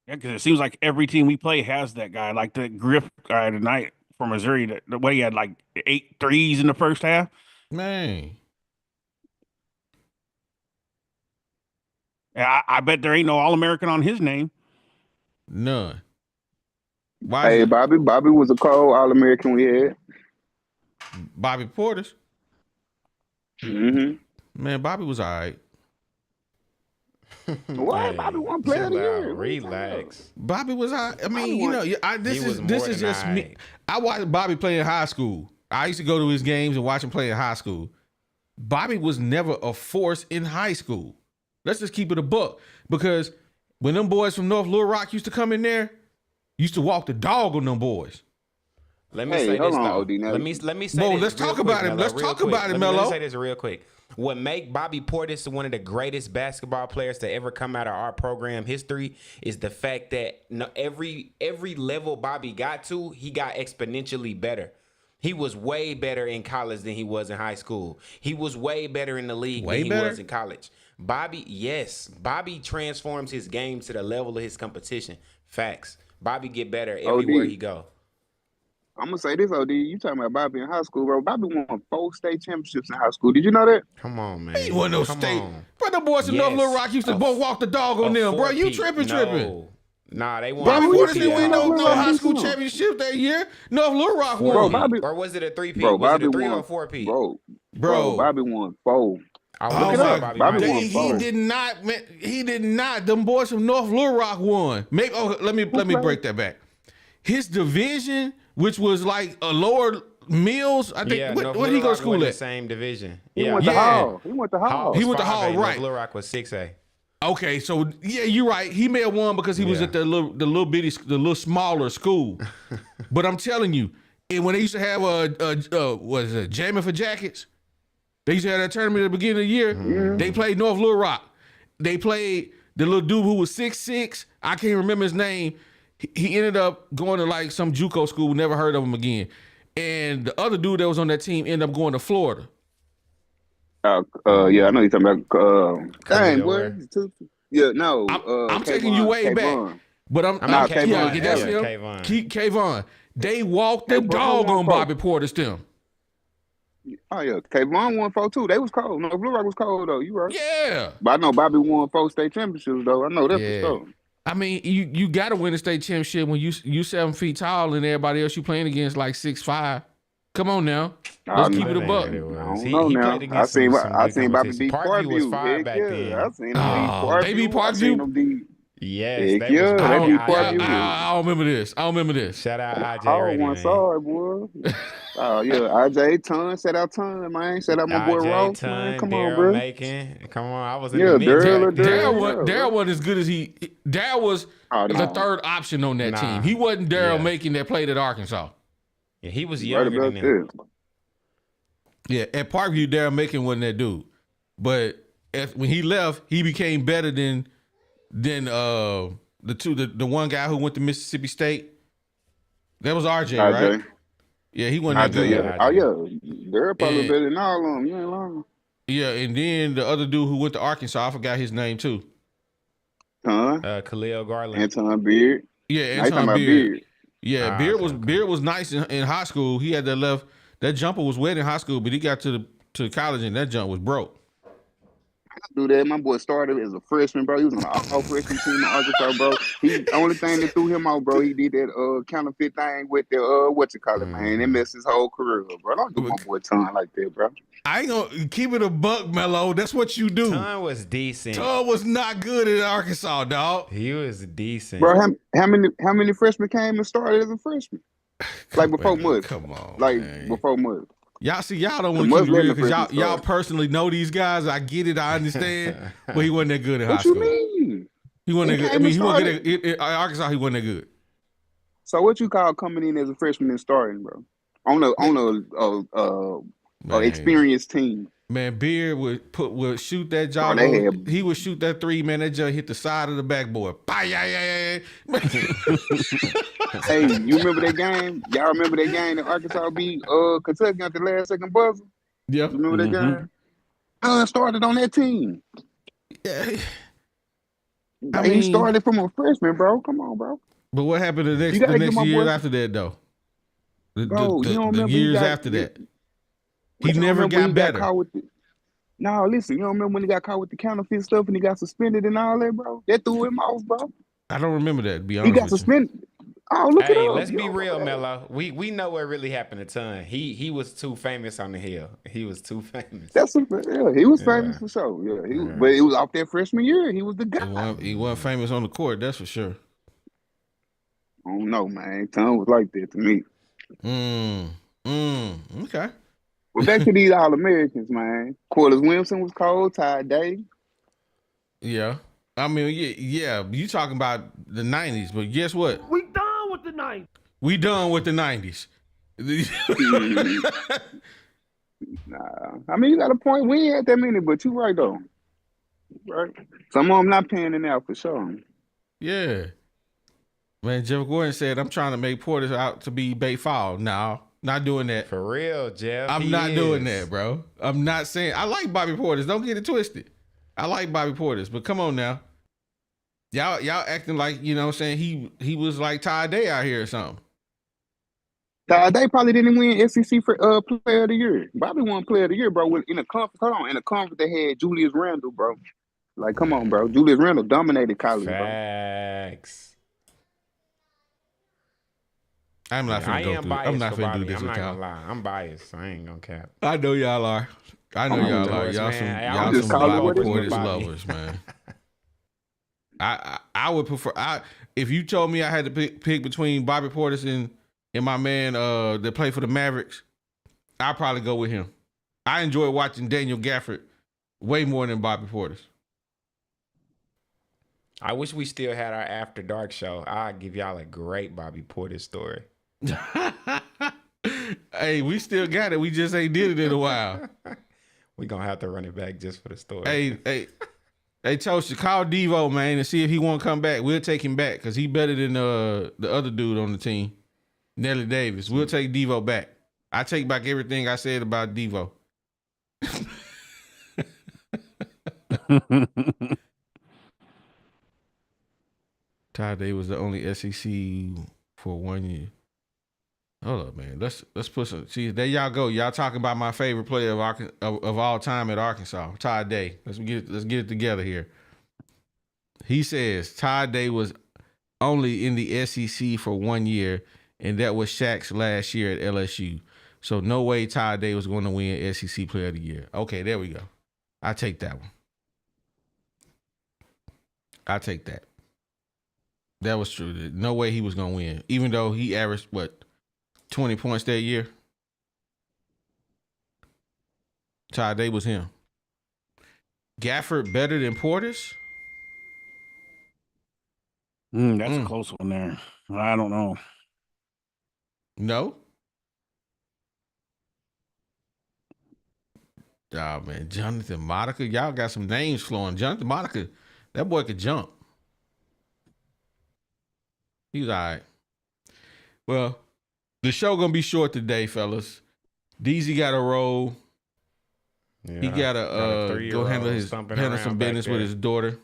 Yeah, because it seems like every team we play has that guy. Like the Griff guy tonight from Missouri, the way he had like 8 threes in the first half.
Man.
I bet there ain't no All-American on his name.
None. Why
Hey,
is it
Bobby was a cold All-American we had.
Bobby Portis?
Mm-hmm.
Man, Bobby was all right.
Why?
Hey,
Bobby won player of the
chill out.
year.
Relax.
Bobby was all right. I mean,
Bobby
you know,
won.
this
He was
is
more than
just me.
alright.
I watched Bobby play in high school. I used to go to his games and watch him play in high school. Bobby was never a force in high school. Let's just keep it a buck. Because when them boys from North Little Rock used to come in there, used to walk the dog on them boys.
Let me
Hey,
say
hold
this
on,
though.
OD, now.
Let me say
Bro,
this.
let's
real
talk
quick,
about it.
Mello,
Let's
real
talk
quick.
about it,
Let me
Mello.
say this real quick. What make Bobby Portis one of the greatest basketball players to ever come out of our program history is the fact that every level Bobby got to, he got exponentially better. He was way better in college than he was in high school. He was way better in the league
Way
than he
better?
was in college. Bobby transforms his game to the level of his competition. Facts. Bobby get better everywhere he go.
I'm gonna say this, OD. You talking about Bobby in high school, bro? Bobby won 4 state championships in high school. Did you know that?
Come on, man.
He wasn't no
Come
state.
on.
Bro, the boys from North
Yes.
Little Rock used to both walk the dog on them, bro. You tripping.
Nah, they won.
Bobby
Bobby
Portis
used to
didn't win
win
no
Little
high
Rock
school
too.
championship that year. North Little Rock
Bro,
won.
Bobby-
or was it a 3-peat?
Bro,
Was
Bobby
it a 3
won.
or a 4-peat?
Bro, Bobby won 4.
I
Oh
was
my
Bobby
Bobby
might
won
win.
He
4.
did not. Man, he did not. Them boys from North Little Rock won. Maybe. Oh, let me
played?
break that back. His division, which was like a lower Mills, I think.
Yeah,
What
North
did he
Little
go to
Rock
school
went
at?
the same division.
He
Yeah,
went to
Yeah.
Hall. He went to Hall.
He went to
5A.
Hall, right.
North Little Rock was 6A.
Okay, so yeah, you're right. He may have won because he was
Yeah.
at the little smaller school. But I'm telling you, and when they used to have what is it, jamming for jackets, they used to have that tournament at the beginning of the year.
Mm-hmm.
They played North Little Rock. They played the little dude who was 6'6". I can't remember his name. He ended up going to like some JUCO school. Never heard of him again. And the other dude that was on that team ended up going to Florida.
Yeah, I know you're talking about. Dang, boy.
where?
Yeah, no.
I'm taking you way back.
Kayvon.
But I'm
Nah,
yeah,
Kayvon,
that's
yeah,
him.
Kayvon.
Kayvon. They walked the
Hey, bro,
dog
who won
on Bobby Portis them.
Oh yeah, Kayvon won 4 too. They was cold. No, Blue Rock was cold though. You right?
Yeah.
But I know Bobby won 4 state championships though. I know that
Yeah.
for sure.
I mean, you got to win a state championship when you 7 feet tall and everybody else you playing against like 6'5". Come on now.
I
Let's
don't
keep it a
That ain't
buck.
what it
I
was.
don't know
He
now.
played against some
I
good
seen Bobby
competition.
beat
Parkview was
Parkview.
fire
Heck
back
yeah.
then.
I seen him beat
Oh, they beat
Parkview. I seen
Parkview?
him beat.
Yes,
Heck
they was
yeah,
I
they
fire.
don't,
beat
yeah,
Parkview.
I don't remember this. I don't remember this.
Shout out IJ
Hard
Radio.
one saw it, boy. Oh yeah, IJ Ton, set out Ton, man. Set out my boy
IJ
Ross, man.
Ton,
Come on,
Daryl
bro.
Macon. Come on, I was in
Yeah,
the mix
Daryl,
back then.
Daryl.
Daryl wasn't as good as Daryl was
Oh,
the
no.
third option on that
Nah.
team. He wasn't Daryl
Yeah.
Macon that played at Arkansas.
Yeah, he was
Right
younger
about
than them.
that.
Yeah, at Parkview, Daryl Macon wasn't that dude. But when he left, he became better than the one guy who went to Mississippi State. That was RJ, right?
IJ.
Yeah, he wasn't that
IJ,
good.
yeah. Oh yeah. Daryl probably
And-
better than all of them. You ain't lying.
Yeah, and then the other dude who went to Arkansas, I forgot his name too.
Ton,
Khalil Garland.
Anton Beard.
Yeah,
Now you talking
Anton
about
Beard.
Beard.
Yeah, Beard was nice in high school. He had that jumper was wet in high school, but he got to college and that jump was broke.
Do that. My boy started as a freshman, bro. He was on the all freshman team in Arkansas, bro. The only thing that threw him out, bro, he did that counterfeit thing with the what you call it, man. It messed his whole career up, bro. Don't do my boy Ton like that, bro.
I ain't gonna keep it a buck, Mello. That's what you do.
Ton was decent.
Ton was not good in Arkansas, dog.
He was decent.
Bro, how many freshmen came and started as a freshman? Like before
Man,
Mud.
come on,
Like
man.
before Mud.
Y'all don't
The
want to keep it real
Muslim
because
person
y'all
started.
personally know these guys. I get it, I understand, but he wasn't that good in high
What you
school.
mean?
He wasn't that
He
good. I
came
mean,
and
he wasn't
started.
good at Arkansas. He wasn't that good.
So what you call coming in as a freshman and starting, bro? On a
Man.
experienced team.
Man, Beard would shoot that
Oh,
job.
they had-
He would shoot that three, man. That jug hit the side of the backboard. Yeah.
Hey, you remember that game? Y'all remember that game that Arkansas beat Kentucky at the last second buzzer?
Yeah.
You remember that game? Started on that team.
Yeah.
He started from a freshman, bro. Come on, bro.
But what happened the
You gotta
next
give my
year
boy-
after that, though?
Bro, you don't
The
remember he
years
got-
after that.
But
He
you don't
never
remember when
got better.
caught with No, listen, you don't remember when he got caught with the counterfeit stuff and he got suspended and all that, bro? That threw him off, bro.
I don't remember that, to be
He
honest
got
with you.
suspended. Oh, look
Hey,
it up.
let's
You
be
don't
real,
remember that.
Mello. We know what really happened to Ton. He was too famous on the hill. He was too famous.
He was famous for sure. Yeah, but it was off that freshman year. He was the guy.
He wasn't famous on the court, that's for sure.
I don't know, man. Tom was like that to me.
Okay.
But back to these All-Americans, man. Corliss Williamson was cold. Ty Day.
Yeah. I mean, yeah. You talking about the 90s, but guess what?
We done with the night.
We done with the 90s.
Nah, I mean, you got a point. We ain't had that many, but you right, though. Right. Some of them not panning out for sure.
Yeah. Man, Jeff Gordon said, I'm trying to make Portis out to be Bay Fall. No, not doing that.
For real, Jeff.
I'm not doing that, bro. I'm not saying I like Bobby Portis. Don't get it twisted. I like Bobby Portis, but come on now. Y'all acting like, you know what I'm saying, he was like Ty Day out here or something.
Ty Day probably didn't win SEC for Player of the Year. Bobby won Player of the Year, bro. In a conference, in a conference they had Julius Randle, bro. Like, come on, bro. Julius Randle dominated college, bro.
Facts.
I'm not
I
finna
am
go through.
biased
I'm not
for
finna do
Bobby.
this
I'm
with
not gonna
y'all.
lie. I'm biased. I ain't gonna cap.
I know y'all are. I know y'all are.
Portis,
Y'all
man.
some
Hey,
I'm
y'all
just
some
calling
Bobby
what it is,
Portis
Bobby.
lovers, man. I would prefer if you told me I had to pick between Bobby Portis and my man that played for the Mavericks, I'd probably go with him. I enjoy watching Daniel Gafford way more than Bobby Portis.
I wish we still had our After Dark show. I'd give y'all a great Bobby Portis story.
Hey, we still got it. We just ain't did it in a while.
We gonna have to run it back just for the story.
Hey, Tosha, call Devo, man, and see if he want to come back. We'll take him back because he better than the other dude on the team, Nelly Davis. We'll take Devo back. I take back everything I said about Devo. Ty Day was the only SEC for 1 year. Hold up, man. Let's put some. See, there y'all go. Y'all talking about my favorite player of all time at Arkansas, Ty Day. Let's get it together here. He says Ty Day was only in the SEC for 1 year, and that was Shaq's last year at LSU. So no way Ty Day was going to win SEC Player of the Year. Okay, there we go. I take that one. I take that. That was true. No way he was going to win, even though he averaged, 20 points that year? Ty Day was him. Gafford better than Portis?
That's a close one there. I don't know.
No? Oh, man. Jonathan Monica. Y'all got some names flowing. Jonathan Monica, that boy could jump. He was all right. Well, the show going to be short today, fellas. DZ got to roll.
Yeah,
He got to go handle some business with his daughter.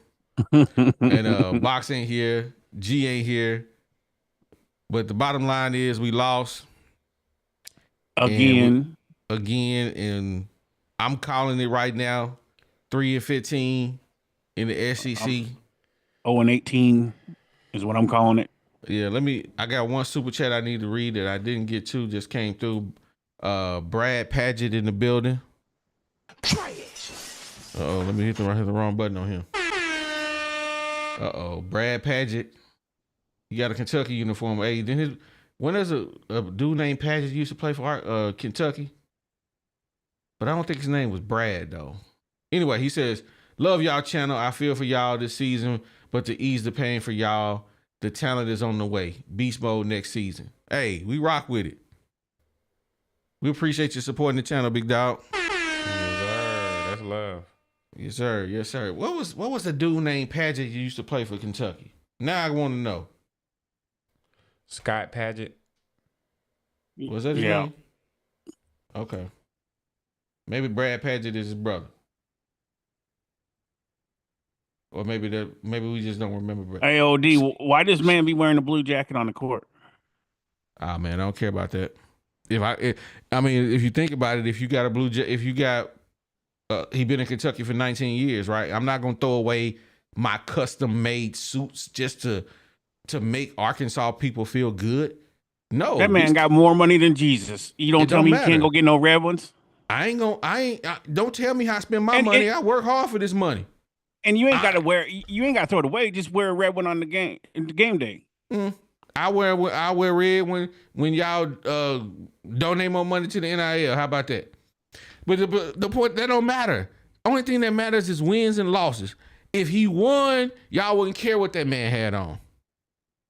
And Box ain't here. G ain't here. But the bottom line is we lost.
Again.
And I'm calling it right now. 3-15 in the SEC.
0-18 is what I'm calling it.
Yeah, I got one super chat I need to read that I didn't get to, just came through. Brad Padgett in the building. Uh-oh, let me hit the wrong button on him. Uh-oh, Brad Padgett. He got a Kentucky uniform. Hey, when there's a dude named Padgett used to play for Kentucky, but I don't think his name was Brad, though. Anyway, he says, love y'all channel. I feel for y'all this season, but to ease the pain for y'all, the talent is on the way. Beast mode next season. Hey, we rock with it. We appreciate you supporting the channel, big dog.
Yes, sir. That's love.
Yes, sir. Yes, sir. What was the dude named Padgett you used to play for Kentucky? Now I want to know.
Scott Padgett.
Was that his name? Okay. Maybe Brad Padgett is his brother. Or maybe we just don't remember.
AOD, why does man be wearing a blue jacket on the court?
Ah, man, I don't care about that. If you think about it, if you got a blue jacket, he been in Kentucky for 19 years, right? I'm not gonna throw away my custom made suits just to make Arkansas people feel good. No,
that man got more money than Jesus. You don't tell me he can't go get no red ones.
Don't tell me how I spend my money. I work hard for this money.
And you ain't got to throw it away. Just wear a red one on the game day.
I wear red when y'all donate more money to the NIL. How about that? But the point, that don't matter. Only thing that matters is wins and losses. If he won, y'all wouldn't care what that man had on.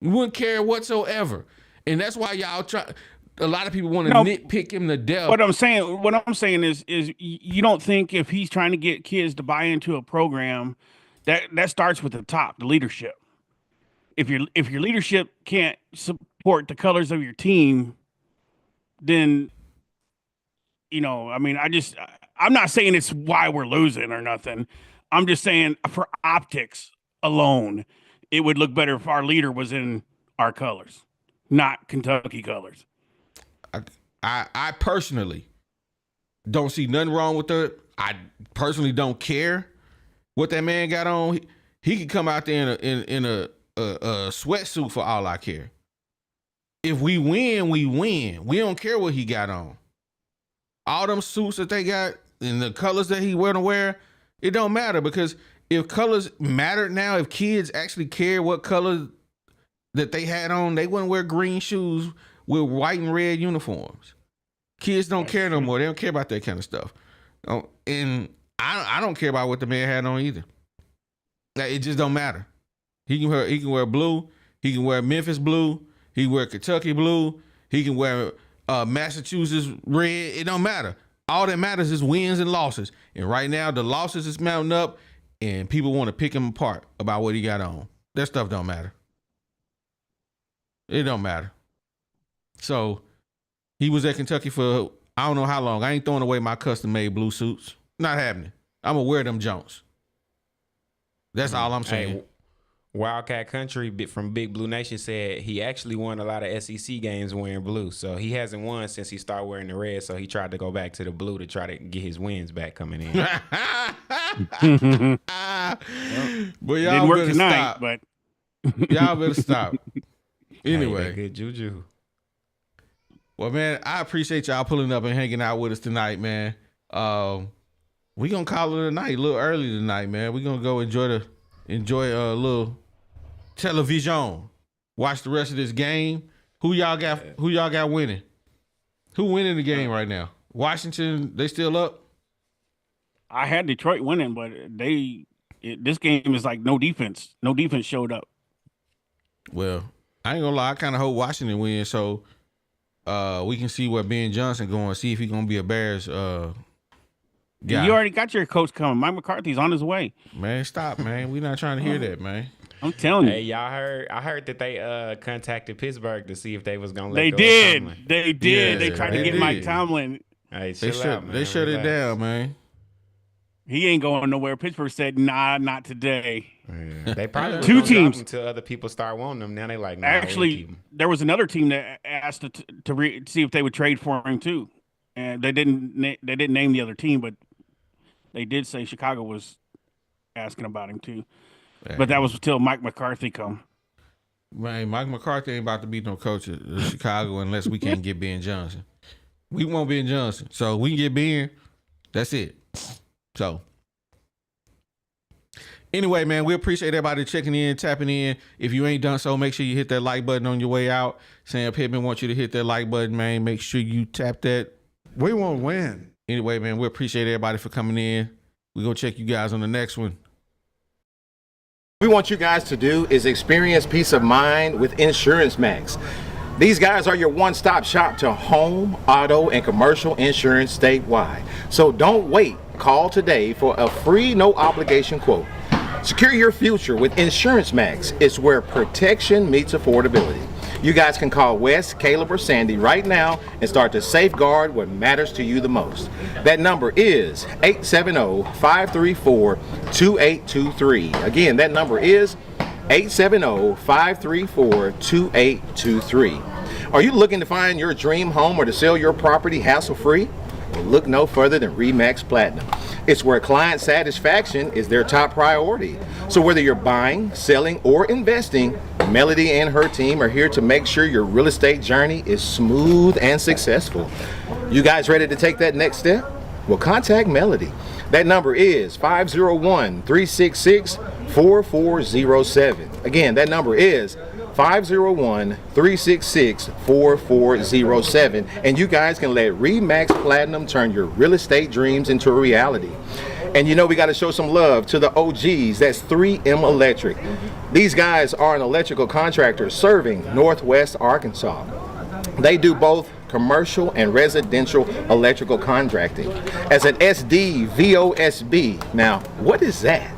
You wouldn't care whatsoever. And that's why y'all a lot of people want to nitpick him to death.
What I'm saying is you don't think if he's trying to get kids to buy into a program, that starts with the top, the leadership. If your leadership can't support the colors of your team, then I'm not saying it's why we're losing or nothing. I'm just saying for optics alone, it would look better if our leader was in our colors, not Kentucky colors.
I personally don't see nothing wrong with it. I personally don't care what that man got on. He could come out there in a sweatsuit for all I care. If we win, we win. We don't care what he got on. All them suits that they got and the colors that he wear, it don't matter, because if colors matter now, if kids actually care what color that they had on, they wouldn't wear green shoes with white and red uniforms. Kids don't care no more. They don't care about that kind of stuff. And I don't care about what the man had on either. It just don't matter. He can wear blue. He can wear Memphis blue. He can wear Kentucky blue. He can wear Massachusetts red. It don't matter. All that matters is wins and losses. And right now, the losses is mounting up, and people want to pick him apart about what he got on. That stuff don't matter. It don't matter. So he was at Kentucky for I don't know how long. I ain't throwing away my custom-made blue suits. Not happening. I'm going to wear them Jones. That's all I'm saying.
Hey, Wildcat Country from Big Blue Nation said he actually won a lot of SEC games wearing blue. So he hasn't won since he started wearing the red. So he tried to go back to the blue to try to get his wins back coming in.
But y'all
didn't work
better
tonight,
stop.
But
y'all better stop. Anyway.
Hey, good juju.
Well, man, I appreciate y'all pulling up and hanging out with us tonight, man. We gonna call it a night, a little early tonight, man. We gonna go enjoy a little television. Watch the rest of this game. Who y'all got winning? Who winning the game right now? Washington, they still up?
I had Detroit winning, but this game is like no defense. No defense showed up.
Well, I ain't gonna lie. I kind of hope Washington wins, so we can see where Ben Johnson going. See if he gonna be a Bears guy.
You already got your coach coming. Mike McCarthy's on his way.
Man, stop, man. We not trying to hear that, man.
I'm telling you.
Hey, y'all heard? I heard that they contacted Pittsburgh to see if they was gonna let
They
go
did.
of Tomlin.
They did.
Yeah,
they tried to
they
get Mike
did.
Tomlin.
Hey,
They
chill out, man.
They shut it
Relax.
down, man.
He ain't going nowhere. Pittsburgh said, "Nah, not today."
Yeah. They probably
Two
two
teams.
teams until other people start wanting them. Now they like, nah,
Actually, there was another team that asked to see if they would trade for him too, and they didn't name the other team, but they did say Chicago was asking about him too. But that was until Mike McCarthy come.
Man, Mike McCarthy ain't about to be no coach of Chicago unless we can't get Ben Johnson. We want Ben Johnson. So we can get Ben, that's it. So anyway, man, we appreciate everybody checking in, tapping in. If you ain't done so, make sure you hit that like button on your way out. Sam Pittman wants you to hit that like button, man. Make sure you tap that.
We won't win.
Anyway, man, we appreciate everybody for coming in. We gonna check you guys on the next one.
What we want you guys to do is experience peace of mind with Insurance Max. These guys are your one-stop shop to home, auto, and commercial insurance statewide. So don't wait. Call today for a free, no-obligation quote. Secure your future with Insurance Max. It's where protection meets affordability. You guys can call Wes, Caleb, or Sandy right now and start to safeguard what matters to you the most. That number is 870-534-2823. Again, that number is 870-534-2823. Are you looking to find your dream home or to sell your property hassle-free? Well, look no further than RE/MAX Platinum. It's where client satisfaction is their top priority. So whether you're buying, selling, or investing, Melody and her team are here to make sure your real estate journey is smooth and successful. You guys ready to take that next step? Well, contact Melody. That number is 501-366-4407. Again, that number is 501-366-4407. And you guys can let RE/MAX Platinum turn your real estate dreams into a reality. And you know we got to show some love to the OGs. That's 3M Electric. These guys are an electrical contractor serving Northwest Arkansas. They do both commercial and residential electrical contracting as an SDVOSB. Now, what is that?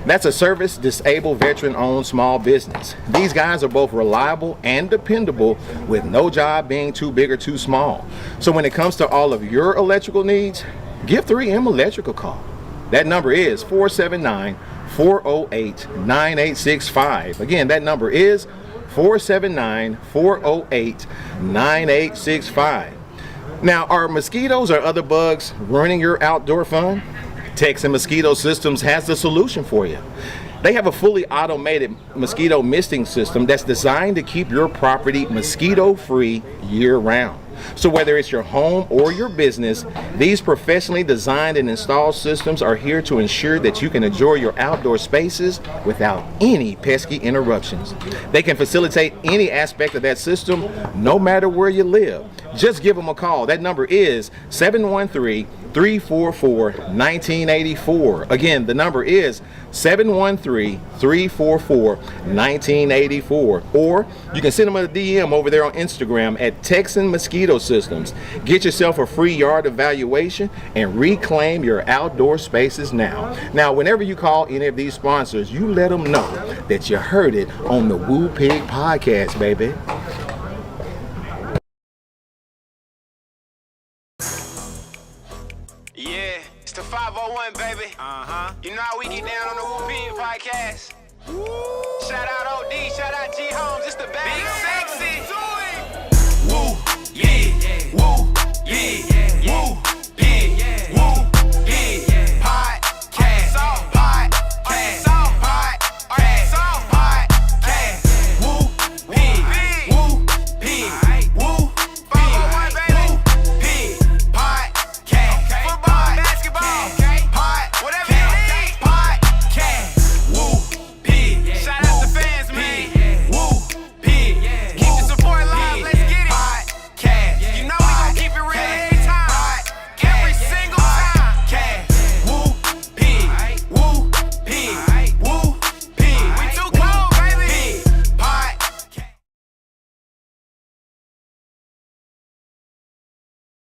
That's a service disabled veteran owned small business. These guys are both reliable and dependable with no job being too big or too small. So when it comes to all of your electrical needs, give 3M Electric a call. That number is 479-408-9865. Again, that number is 479-408-9865. Now, are mosquitoes or other bugs ruining your outdoor fun? Texan Mosquito Systems has the solution for you. They have a fully automated mosquito misting system that's designed to keep your property mosquito-free year-round. So whether it's your home or your business, these professionally designed and installed systems are here to ensure that you can enjoy your outdoor spaces without any pesky interruptions. They can facilitate any aspect of that system, no matter where you live. Just give them a call. That number is 713-344-1984. Again, the number is 713-344-1984. Or you can send them a DM over there on Instagram at Texan Mosquito Systems. Get yourself a free yard evaluation and reclaim your outdoor spaces now. Now, whenever you call any of these sponsors, you let them know that you heard it on the Woo Pig Podcast, baby.
Yeah, it's the 501, baby. You know how we get down on the Woo Pig Podcast. Shout out OD, shout out G Holmes, it's the bad.